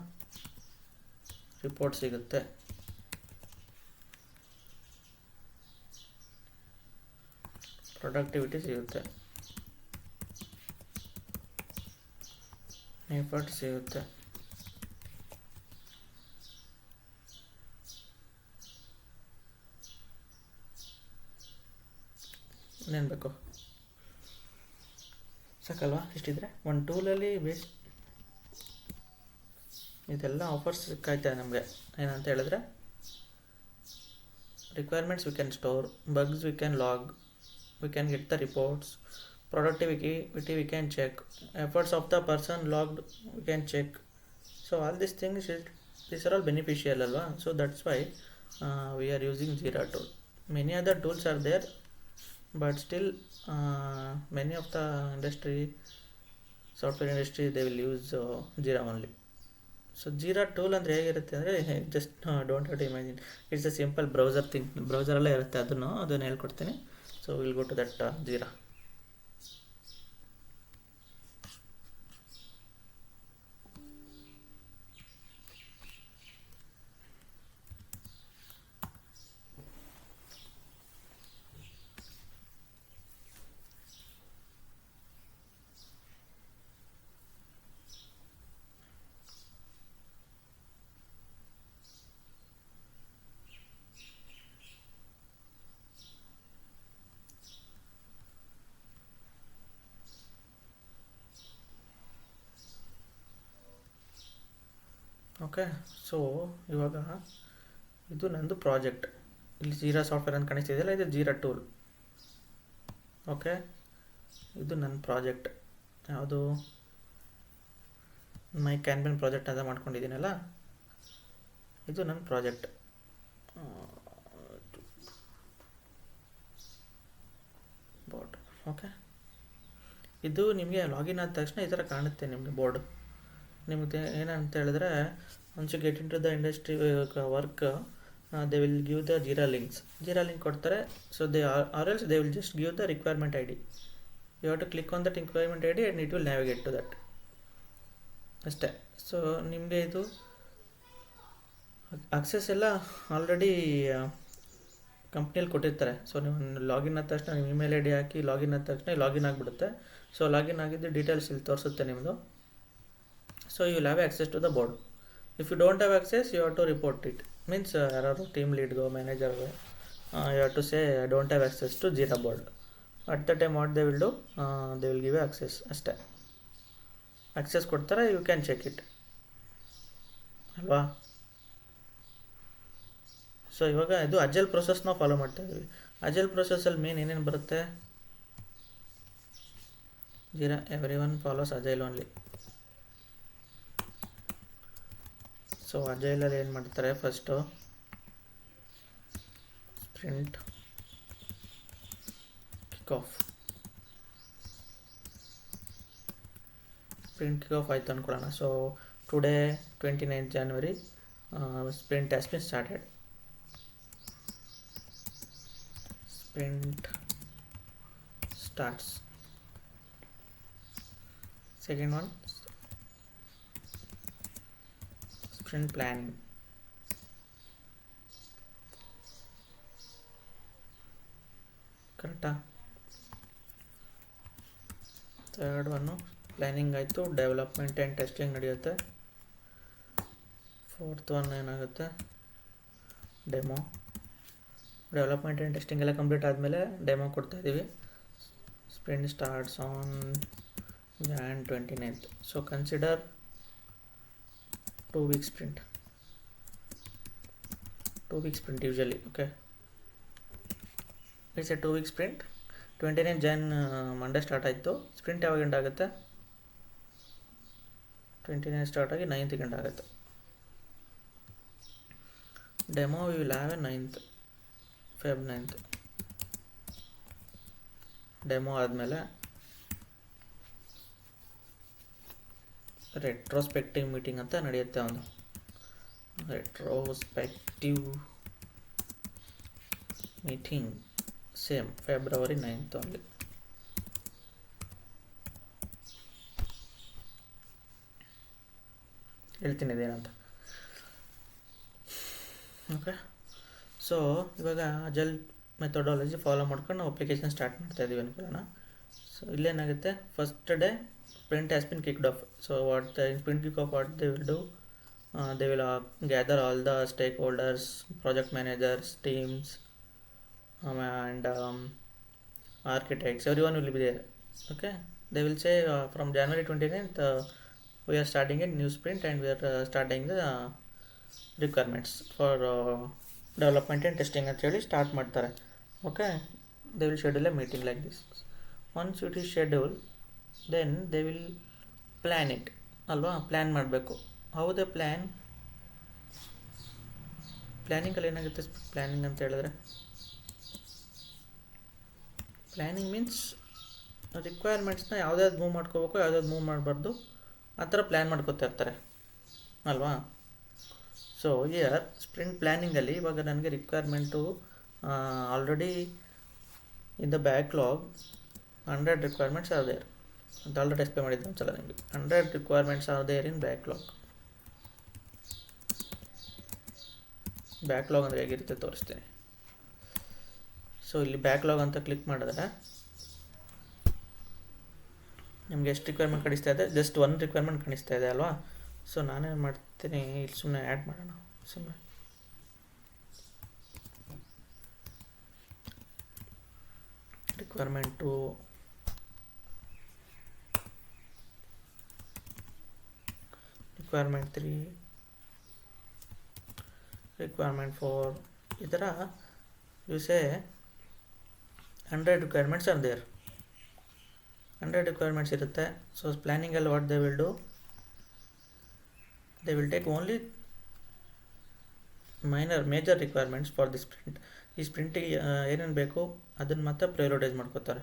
[SPEAKER 1] ರಿಪೋರ್ಟ್ ಸಿಗುತ್ತೆ. ಪ್ರೊಡಕ್ಟಿವಿಟಿ ಸಿಗುತ್ತೆ, ಎಫರ್ಟ್ ಸಿಗುತ್ತೆ, ಇನ್ನೇನು ಬೇಕು? ಸಾಕಲ್ವಾ? ಇಷ್ಟಿದ್ರೆ ಒಂದು ಟೂಲಲ್ಲಿ ಇದೆಲ್ಲ ಆಫರ್ಸ್ ಸಿಕ್ಕಾಯ್ತದೆ ನಮಗೆ. ಏನಂತ ಹೇಳಿದ್ರೆ, requirements we can store, bugs we can log, we can get the reports, productivity we can check, efforts of the person logged we can check. So all these things these are all beneficial alva. So that's why we are using Jira tool. Many other tools are there, but still many of the software industry they will use Jira only. So Jira tool ಅಂದರೆ ಹೇಗಿರುತ್ತೆ ಅಂದರೆ, just don't have to imagine, it's a simple browser thing. ಬ್ರೌಸರಲ್ಲೇ ಇರುತ್ತೆ, ಅದನ್ನು ಹೇಳ್ಕೊಡ್ತೀನಿ. So will go to that Jira. Okay, so ಇವಾಗ ಇದು ನಂದು ಪ್ರಾಜೆಕ್ಟ್. ಇಲ್ಲಿ ಜೀರಾ ಸಾಫ್ಟ್ವೇರ್ ಅಂತ ಕಾಣಿಸ್ತಿದೆಯಲ್ಲ, ಇದು ಜೀರಾ ಟೂಲ್. ಓಕೆ, ಇದು ನನ್ನ ಪ್ರಾಜೆಕ್ಟ್. ಯಾವುದು? ಮೈ ಕ್ಯಾನ್ಬನ್ ಪ್ರಾಜೆಕ್ಟ್ ಅಂತ ಮಾಡ್ಕೊಂಡಿದ್ದೀನಲ್ಲ, ಇದು ನನ್ನ ಪ್ರಾಜೆಕ್ಟ್. ಬೋರ್ಡ್. ಓಕೆ, ಇದು ನಿಮಗೆ ಲಾಗಿನ್ ಆದ ತಕ್ಷಣ ಈ ಥರ ಕಾಣುತ್ತೆ ನಿಮಗೆ ಬೋರ್ಡ್. ನಿಮಗೆ ಏನಂತ ಹೇಳಿದ್ರೆ, once you get into the industry work, they will give the Jira link ಕೊಡ್ತಾರೆ. So or else they will just give the requirement ID. You have to click on that requirement ID and it will navigate to that. ಅಷ್ಟೇ. So ನಿಮಗೆ ಇದು access ಎಲ್ಲ already ಕಂಪ್ನಿಯಲ್ಲಿ ಕೊಟ್ಟಿರ್ತಾರೆ. So ನೀವು login ಆದ ತಕ್ಷಣ ನಿಮ್ಮ email I D hockey login ಆದ ತಕ್ಷಣ ಲಾಗಿನ್ ಆಗಿಬಿಡುತ್ತೆ. ಸೊ ಲಾಗಿನ್ ಆಗಿದ್ದು ಡೀಟೇಲ್ಸ್ ಇಲ್ಲಿ ತೋರಿಸುತ್ತೆ ನಿಮ್ಮದು. So you will have access to the board. If you don't have access you have to report it. Means ಯಾರು ಟೀಮ್ ಲೀಡ್ಗೋ ಮ್ಯಾನೇಜರ್ಗೋ you have to say I don't have access to Jira board. At the time what they will do, they will give access. ಅಷ್ಟೇ, access ಕೊಡ್ತಾರೆ, you can check it ಅಲ್ವಾ. So ಇವಾಗ ಇದು agile ಪ್ರೊಸೆಸ್ನ follow ಮಾಡ್ತಾ ಇದ್ದೀವಿ. Agile ಪ್ರೊಸೆಸಲ್ಲಿ main ಏನೇನು ಬರುತ್ತೆ, Jira every one follows agile only. So ಅಜೈಲಲ್ಲಿ ಏನು ಮಾಡ್ತಾರೆ, ಫಸ್ಟು ಸ್ಪ್ರಿಂಟ್ ಕಿಕ್ ಆಫ್ ಆಯಿತು ಅಂದ್ಕೊಳ್ಳೋಣ. So today 29th January sprint has been started. Sprint starts. Second one, sprint planning. ಕರೆಕ್ಟಾ? ಥರ್ಡ್ ಒನ್ನು ಪ್ಲ್ಯಾನಿಂಗ್ ಆಯಿತು, ಡೆವಲಪ್ಮೆಂಟ್ ಆ್ಯಂಡ್ ಟೆಸ್ಟಿಂಗ್ ನಡೆಯುತ್ತೆ. Fourth one ಏನಾಗುತ್ತೆ, demo. Development and testing ಎಲ್ಲ ಕಂಪ್ಲೀಟ್ ಆದಮೇಲೆ demo ಕೊಡ್ತಾಯಿದ್ದೀವಿ. Sprint starts on Jan 29th. So consider 2 week sprint. 2 week sprint usually, okay. It's a 2 week sprint. 29th Jan Monday start ಆಯಿತು. Sprint ಯಾವಾಗ end ಆಗುತ್ತೆ, 29 start ಆಗಿ 9th end ಆಗುತ್ತೆ. Demo we will have 9th Feb 9th. Demo ಆದಮೇಲೆ retrospective meeting ಅಂತ ನಡೆಯುತ್ತೆ. ಒಂದು retrospective meeting same February 9th only. ಹೇಳ್ತೀನಿ ಇದೇನಂತ. ಓಕೆ, ಸೊ ಇವಾಗ ಅಜೈಲ್ ಮೆಥಡಾಲಜಿ ಫಾಲೋ ಮಾಡ್ಕೊಂಡು ನಾವು ಅಪ್ಲಿಕೇಶನ್ ಸ್ಟಾರ್ಟ್ ಮಾಡ್ತಾ ಇದ್ದೀವಿ ಅನ್ಕೊಳ್ಳೋಣ. ಸೊ ಇಲ್ಲೇನಾಗುತ್ತೆ, first day sprint has been kicked off. So what the sprint kick off, what they will do, they will gather all the stakeholders, project managers, teams, and architects. Everyone will be there. Okay, they will say from January 29th we are starting a new sprint and we are starting the requirements for development and testing ಅಂತ ಹೇಳಿ start ಮಾಡ್ತಾರೆ. Okay, they will schedule a meeting like this. Once it is scheduled, then they will plan it ಅಲ್ವಾ. Plan ಮಾಡಬೇಕು. How the ಪ್ಲ್ಯಾನಿಂಗಲ್ಲಿ ಏನಾಗುತ್ತೆ, planning ಅಂತ ಹೇಳಿದ್ರೆ planning means ರಿಕ್ವೈರ್ಮೆಂಟ್ಸ್ನ ಯಾವುದ್ಯಾವ್ದು move ಮಾಡ್ಕೋಬೇಕು, ಯಾವುದ್ಯಾವ್ದು move ಮಾಡಬಾರ್ದು, ಆ ಥರ ಪ್ಲ್ಯಾನ್ ಮಾಡ್ಕೋತಾ ಇರ್ತಾರೆ ಅಲ್ವಾ. ಸೊ ಇಯರ್ ಸ್ಪ್ರಿಂಟ್ ಪ್ಲ್ಯಾನಿಂಗಲ್ಲಿ ಇವಾಗ ನನಗೆ requirement already in the backlog 100 requirements are there ಅಂತ ಆಲ್ರೆಡಿ ಎಕ್ಸ್ಪ್ಲೇನ್ ಮಾಡಿದ್ದೆ ಒಂದ್ಸಲ ನಿಮಗೆ. 100 requirements are there in backlog. Backlog ಅಂದರೆ ಹೇಗಿರುತ್ತೆ ತೋರಿಸ್ತೀನಿ. ಸೊ ಇಲ್ಲಿ ಬ್ಯಾಕ್ಲಾಗ್ ಅಂತ ಕ್ಲಿಕ್ ಮಾಡಿದ್ರೆ ನಿಮಗೆ ಎಷ್ಟು ರಿಕ್ವೈರ್ಮೆಂಟ್ ಕಾಣಿಸ್ತಾ ಇದೆ, ಜಸ್ಟ್ 1 ರಿಕ್ವೈರ್ಮೆಂಟ್ ಕಾಣಿಸ್ತಾ ಇದೆ ಅಲ್ವಾ. ಸೊ ನಾನೇನು ಮಾಡ್ತೀನಿ, ಇಲ್ಲಿ ಸುಮ್ಮನೆ ಆ್ಯಡ್ ಮಾಡೋಣ. ಸುಮ್ಮನೆ ರಿಕ್ವೈರ್ಮೆಂಟು ರಿಕ್ವೈರ್ಮೆಂಟ್ 3, ರಿಕ್ವೈರ್ಮೆಂಟ್ 4, ಈ ಥರ you say 100 requirements are there. 100 requirements ಇರುತ್ತೆ. ಸೊ ಪ್ಲ್ಯಾನಿಂಗಲ್ಲಿ what they will do, they will take only major requirements for the sprint. ಈ ಸ್ಪ್ರಿಂಟಿಗೆ ಏನೇನು ಬೇಕು ಅದನ್ನು ಮಾತ್ರ ಪ್ರಯೋರಿಟೈಸ್ ಮಾಡ್ಕೋತಾರೆ.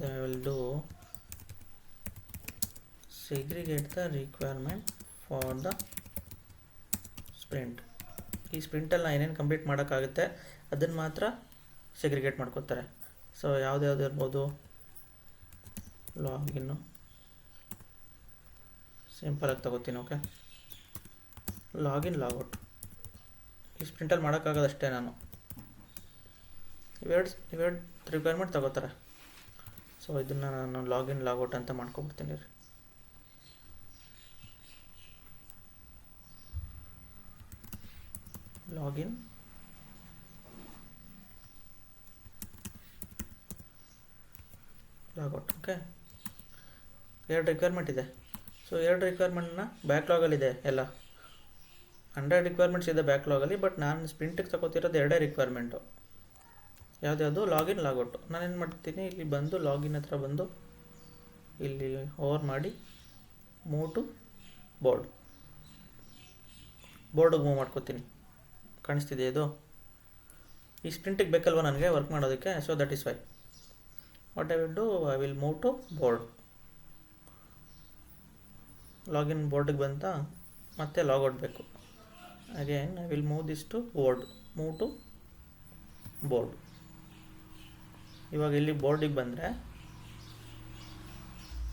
[SPEAKER 1] They will do segregate the requirement for the sprint. ಈ ಸ್ಪ್ರಿಂಟಲ್ಲಿ ಏನೇನು ಕಂಪ್ಲೀಟ್ ಮಾಡೋಕ್ಕಾಗುತ್ತೆ ಅದನ್ನು ಮಾತ್ರ ಸೆಗ್ರಿಗೇಟ್ ಮಾಡ್ಕೋತಾರೆ. ಸೊ ಯಾವ್ದು ಇರ್ಬೋದು, ಲಾಗಿನ್ನು, ಸಿಂಪಲಾಗಿ ತಗೋತೀನಿ. ಓಕೆ, ಲಾಗಿನ್ ಲಾಗೌಟ್ ಈ ಸ್ಪ್ರಿಂಟಲ್ಲಿ ಮಾಡೋಕ್ಕಾಗೋದಷ್ಟೇ. ನಾನು ಇವೆರಡು ರಿಕ್ವೈರ್ಮೆಂಟ್ ತಗೋತಾರೆ. ಸೊ ಇದನ್ನು ನಾನು ಲಾಗಿನ್ ಲಾಗೌಟ್ ಅಂತ ಮಾಡ್ಕೊಬಿಡ್ತೀನಿ ರೀ. Login logout. ಓಕೆ, ಎರಡು ರಿಕ್ವೈರ್ಮೆಂಟ್ ಇದೆ. ಸೊ ಎರಡು ರಿಕ್ವೈರ್ಮೆಂಟ್ನ ಬ್ಯಾಕ್ಲಾಗಲ್ಲಿದೆ ಎಲ್ಲ. 100 ರಿಕ್ವೈರ್ಮೆಂಟ್ಸ್ ಇದೆ ಬ್ಯಾಕ್ಲಾಗಲ್ಲಿ. ಬಟ್ ನಾನು ಸ್ಪ್ರಿಂಟಿಗೆ ತಗೋತಿರೋದು ಎರಡೇ ರಿಕ್ವೈರ್ಮೆಂಟು. ಯಾವುದ್ಯಾವುದು? ಲಾಗಿನ್ ಲಾಗೌಟು. ನಾನೇನು ಮಾಡ್ತೀನಿ, ಇಲ್ಲಿ ಬಂದು ಲಾಗಿನ್ ಹತ್ರ ಬಂದು ಇಲ್ಲಿ ಓವರ್ ಮಾಡಿ ಮೂವ್ ಟು ಬೋರ್ಡಿಗೆ ಮೂವ್ ಮಾಡ್ಕೋತೀನಿ. ಕಾಣಿಸ್ತಿದೆ ಇದು? ಈ ಸ್ಪ್ರಿಂಟಿಗೆ ಬೇಕಲ್ವ ನನಗೆ ವರ್ಕ್ ಮಾಡೋದಕ್ಕೆ. So that is why what I will do, I will move to board. Login ಬೋರ್ಡಿಗೆ ಬಂತ ಮತ್ತೆ ಲಾಗೌಟ್ ಬೇಕು. Again I will move this to move to board. ಇವಾಗ ಇಲ್ಲಿ ಬೋರ್ಡಿಗೆ ಬಂದರೆ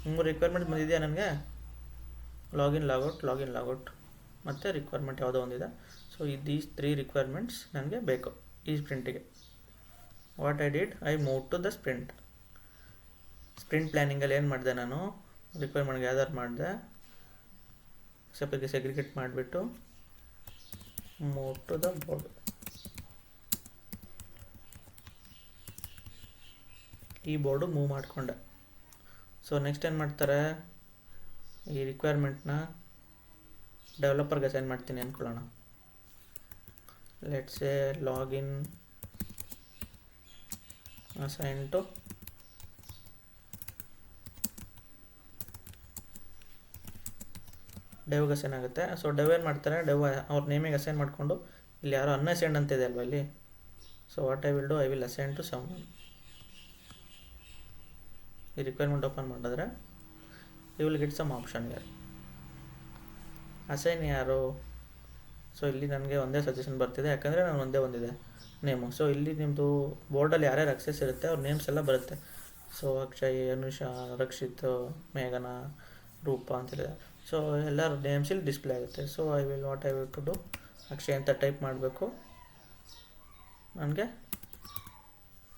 [SPEAKER 1] 3 ರಿಕ್ವೈರ್ಮೆಂಟ್ ಬಂದಿದೆಯಾ ನನಗೆ. ಲಾಗಿನ್ ಲಾಗೌಟ್ ಮತ್ತು ರಿಕ್ವೈರ್ಮೆಂಟ್ ಯಾವುದೋ ಒಂದಿದೆ. ಸೊ ದೀಸ್ 3 ರಿಕ್ವೈರ್ಮೆಂಟ್ಸ್ ನನಗೆ ಬೇಕು ಈ ಸ್ಪ್ರಿಂಟಿಗೆ. What I did, I move to the sprint ಪ್ಲ್ಯಾನಿಂಗಲ್ಲಿ ಏನು ಮಾಡಿದೆ, ನಾನು ರಿಕ್ವೈರ್ಮೆಂಟ್ ಗ್ಯಾದರ್ ಮಾಡಿದೆ, ಸೆಗ್ರಿಗೇಟ್ ಮಾಡಿಬಿಟ್ಟು ಮೂವ್ ಟು ದ ಬೋರ್ಡ್. ಈ ಬೋರ್ಡು ಮೂವ್ ಮಾಡಿಕೊಂಡೆ. ಸೊ ನೆಕ್ಸ್ಟ್ ಏನು ಮಾಡ್ತಾರೆ, ಈ ರಿಕ್ವೈರ್ಮೆಂಟ್ನ ಡೆವಲಪರ್ಗೆ ಅಸೈನ್ ಮಾಡ್ತೀನಿ ಅಂದ್ಕೊಳ್ಳೋಣ. Let's say login assign to ಡೆವ್ಗೆ ಅಸೈನ್ ಆಗುತ್ತೆ. ಸೊ ಡೆವ್ ಏನು ಮಾಡ್ತಾರೆ, ಅವ್ರ ನೇಮಿಗೆ ಅಸೈನ್ ಮಾಡಿಕೊಂಡು ಇಲ್ಲಿ ಯಾರೋ ಅನ್ಅಸೈನ್ಡ್ ಅಂತ ಇದೆ ಅಲ್ವಾ ಇಲ್ಲಿ. So what I will do, I will assign to some. ಈ ರಿಕ್ವೈರ್ಮೆಂಟ್ ಓಪನ್ ಮಾಡಿದ್ರೆ you will get some option ಯಾರು ಅಸೈನ್ ಯಾರು. ಸೊ ಇಲ್ಲಿ ನನಗೆ ಒಂದೇ ಸಜೆಷನ್ ಬರ್ತಿದೆ, ಯಾಕಂದರೆ ನಾನು ಒಂದಿದೆ ನೇಮು. ಸೊ ಇಲ್ಲಿ ನಿಮ್ಮದು ಬೋರ್ಡಲ್ಲಿ ಯಾರ್ಯಾರು ಅಕ್ಸೆಸ್ ಇರುತ್ತೆ ಅವ್ರ ನೇಮ್ಸ್ ಎಲ್ಲ ಬರುತ್ತೆ. ಸೊ ಅಕ್ಷಯ್, ಅನುಷಾ, ರಕ್ಷಿತ್, ಮೇಘನ, ರೂಪ ಅಂತೇಳಿದೆ. ಸೊ ಎಲ್ಲರ ನೇಮ್ಸ್ ಇಲ್ಲಿ ಡಿಸ್ಪ್ಲೇ ಆಗುತ್ತೆ. So I will to do, Akshay ಅಂತ ಟೈಪ್ ಮಾಡಬೇಕು, ನನಗೆ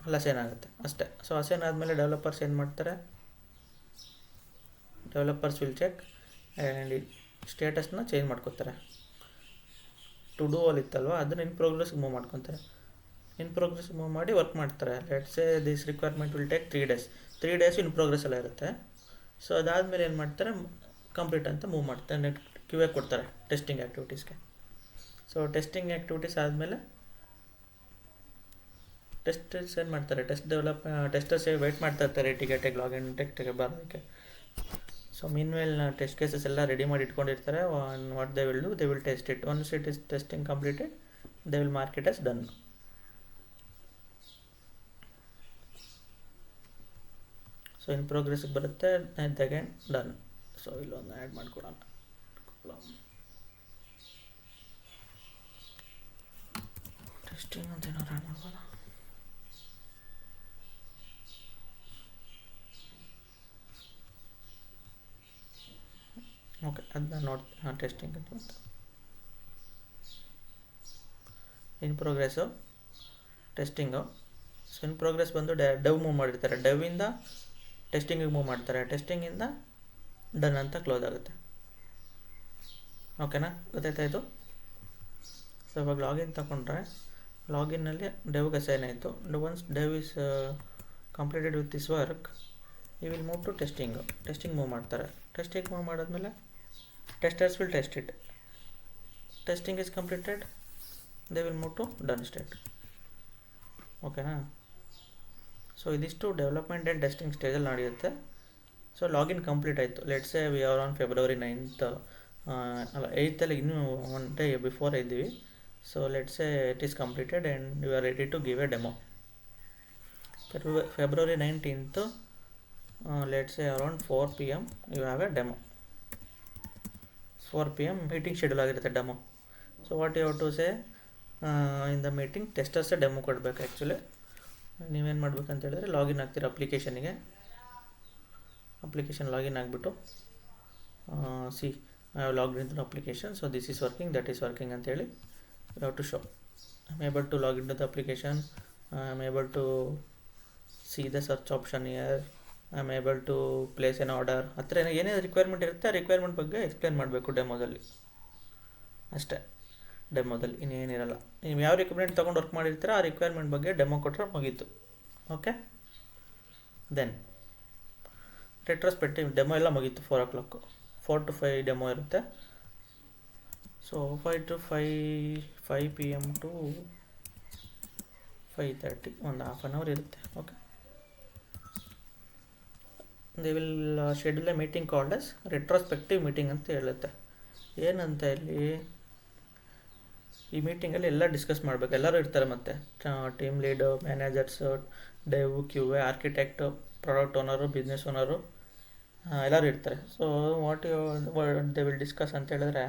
[SPEAKER 1] ಅಲ್ಲಿ ಅಸೈನ್ ಆಗುತ್ತೆ ಅಷ್ಟೇ. ಸೊ ಅಸೈನ್ ಆದಮೇಲೆ ಡೆವಲಪರ್ಸ್ ಏನು ಮಾಡ್ತಾರೆ, ಡೆವಲಪರ್ಸ್ ವಿಲ್ ಚೆಕ್ ಆ್ಯಂಡ್ ಸ್ಟೇಟಸ್ನ ಚೇಂಜ್ ಮಾಡ್ಕೊತಾರೆ. ಟು ಡೂ ಅಲ್ಲಿ ಇತ್ತಲ್ವ, ಅದನ್ನು ಇನ್ ಪ್ರೋಗ್ರೆಸ್ಗೆ ಮೂವ್ ಮಾಡ್ಕೊತಾರೆ. ಇನ್ ಪ್ರೋಗ್ರೆಸ್ ಮೂವ್ ಮಾಡಿ ವರ್ಕ್ ಮಾಡ್ತಾರೆ. Let's say this requirement will take 3 days. 3 days in progress ಎಲ್ಲ ಇರುತ್ತೆ. ಸೊ ಅದಾದಮೇಲೆ ಏನು ಮಾಡ್ತಾರೆ, ಕಂಪ್ಲೀಟ್ ಅಂತ ಮೂವ್ ಮಾಡ್ತಾರೆ, ನೆಟ್ ಕ್ಯೂ ಕೊಡ್ತಾರೆ ಟೆಸ್ಟಿಂಗ್ ಆ್ಯಕ್ಟಿವಿಟೀಸ್ಗೆ. ಸೊ ಟೆಸ್ಟಿಂಗ್ ಆ್ಯಕ್ಟಿವಿಟೀಸ್ ಆದಮೇಲೆ ಟೆಸ್ಟರ್ಸ್ ಏನು ಮಾಡ್ತಾರೆ, ಟೆಸ್ಟರ್ಸ್ ವೆಯ್ಟ್ ಮಾಡ್ತಾ ಇರ್ತಾರೆ ಟಿಕೆಟಿಗೆ ಲಾಗಿನ್ ಟೆಕ್ಟಿಗೆ ಬರೋದಕ್ಕೆ. ಸೊ ಮೀನ್ವೇಲ್ ಟೆಸ್ಟ್ ಕೇಸಸ್ ಎಲ್ಲ ರೆಡಿ ಮಾಡಿ ಇಟ್ಕೊಂಡಿರ್ತಾರೆ. What they will do, they will test it. Once it is testing completed, they will mark it as done. So in ಪ್ರೋಗ್ರೆಸ್ಗೆ ಬರುತ್ತೆ, ಅಗೇನ್ ಡನ್. ಸೊ ಇಲ್ಲೊಂದು ಆ್ಯಡ್ ಮಾಡ್ಕೊಡೋಣ, testing ಅಂತ ಏನಾದ್ರು add ಮಾಡ್ಬೋದಾ. ಓಕೆ, ಅದನ್ನ ಟೆಸ್ಟಿಂಗ್ ಅಂತ in progress testing. So in progress ಬಂದು ಡೆವ್ ಮೂವ್ ಮಾಡಿರ್ತಾರೆ, ಡೆವಿಂದ ಟೆಸ್ಟಿಂಗಿಗೆ ಮೂವ್ ಮಾಡ್ತಾರೆ, ಟೆಸ್ಟಿಂಗಿಂದ ಡನ್ ಅಂತ ಕ್ಲೋಸ್ ಆಗುತ್ತೆ. ಓಕೆನಾ, ಗೊತ್ತಾಯ್ತಾ ಇದು? ಸೊ ಇವಾಗ ಲಾಗಿನ್ ತಗೊಂಡ್ರೆ ಲಾಗಿನ್ನಲ್ಲಿ ಡೆವ್ಗೆ ಅಸೈನ್ ಆಯಿತು. Once dev is completed with this work, you will move to testing move ಮಾಡ್ತಾರೆ. ಟೆಸ್ಟಿಂಗ್ ಮೂವ್ ಮಾಡಾದ್ಮೇಲೆ testers will test it. Testing is completed, they will move to done state. ಓಕೆನಾ? So ಇದಿಷ್ಟು development and testing ಸ್ಟೇಜಲ್ಲಿ ನಡೆಯುತ್ತೆ. So login complete ಆಯಿತು. Let's say we are on February 9th, ಅಲ್ಲ 8th ಇನ್ನೂ 1 day before ಇದ್ದೀವಿ. So let's say it is completed and you are ready to give a demo. February 19th, let's say around 4 PM you have a demo. 4 PM meeting schedule ಆಗಿರುತ್ತೆ demo. So what you have to say in the meeting, ಟೆಸ್ಟರ್ಸೇ demo ಕೊಡಬೇಕು. Actually ನೀವೇನು ಮಾಡ್ಬೇಕಂತ ಹೇಳಿದ್ರೆ login ಆಗ್ತೀರ application login ಆಗಿಬಿಟ್ಟು see I have logged in the application, so this is working, that is working ಅಂತೇಳಿ you have to show. I am able to log in the application, I am able to see the search option here, I am able to place an order. ಆ ಥರ ಏನೇ requirement ಇರುತ್ತೆ ಆ requirement ಬಗ್ಗೆ explain ಮಾಡಬೇಕು ಡೆಮೋದಲ್ಲಿ ಅಷ್ಟೇ. ಡೆಮೋದಲ್ಲಿ ಇನ್ನೇನಿರಲ್ಲ. ನೀವು ಯಾವ ರಿಕ್ವೈರ್ಮೆಂಟ್ ತೊಗೊಂಡು ವರ್ಕ್ ಮಾಡಿರ್ತೀರ ಆ ರಿಕ್ವೈರ್ಮೆಂಟ್ ಬಗ್ಗೆ ಡೆಮೋ ಕೊಟ್ಟರೆ ಮುಗೀತು. ಓಕೆ, ದೆನ್ ರೆಟ್ರೋಸ್ಪೆಕ್ಟಿವ್ ಡೆಮೋ ಎಲ್ಲ ಮುಗೀತು. 4 o'clock 4 to 5 ಡೆಮೋ ಇರುತ್ತೆ. ಸೊ 5 PM to 5:30 ಒಂದು ಹಾಫ್ ಆನ್ ಅವರ್ ಇರುತ್ತೆ. Okay, they will schedule a meeting called as retrospective meeting ಅಂತ ಹೇಳುತ್ತೆ. ಏನಂತ ಇಲ್ಲಿ ಈ ಮೀಟಿಂಗಲ್ಲಿ ಎಲ್ಲ ಡಿಸ್ಕಸ್ ಮಾಡಬೇಕು, ಎಲ್ಲರೂ ಇರ್ತಾರೆ. ಮತ್ತು team lead, managers, dev, QA, architect, product owner, business owner ಎಲ್ಲರೂ ಇರ್ತಾರೆ. So what they will discuss ಅಂತ ಹೇಳಿದ್ರೆ,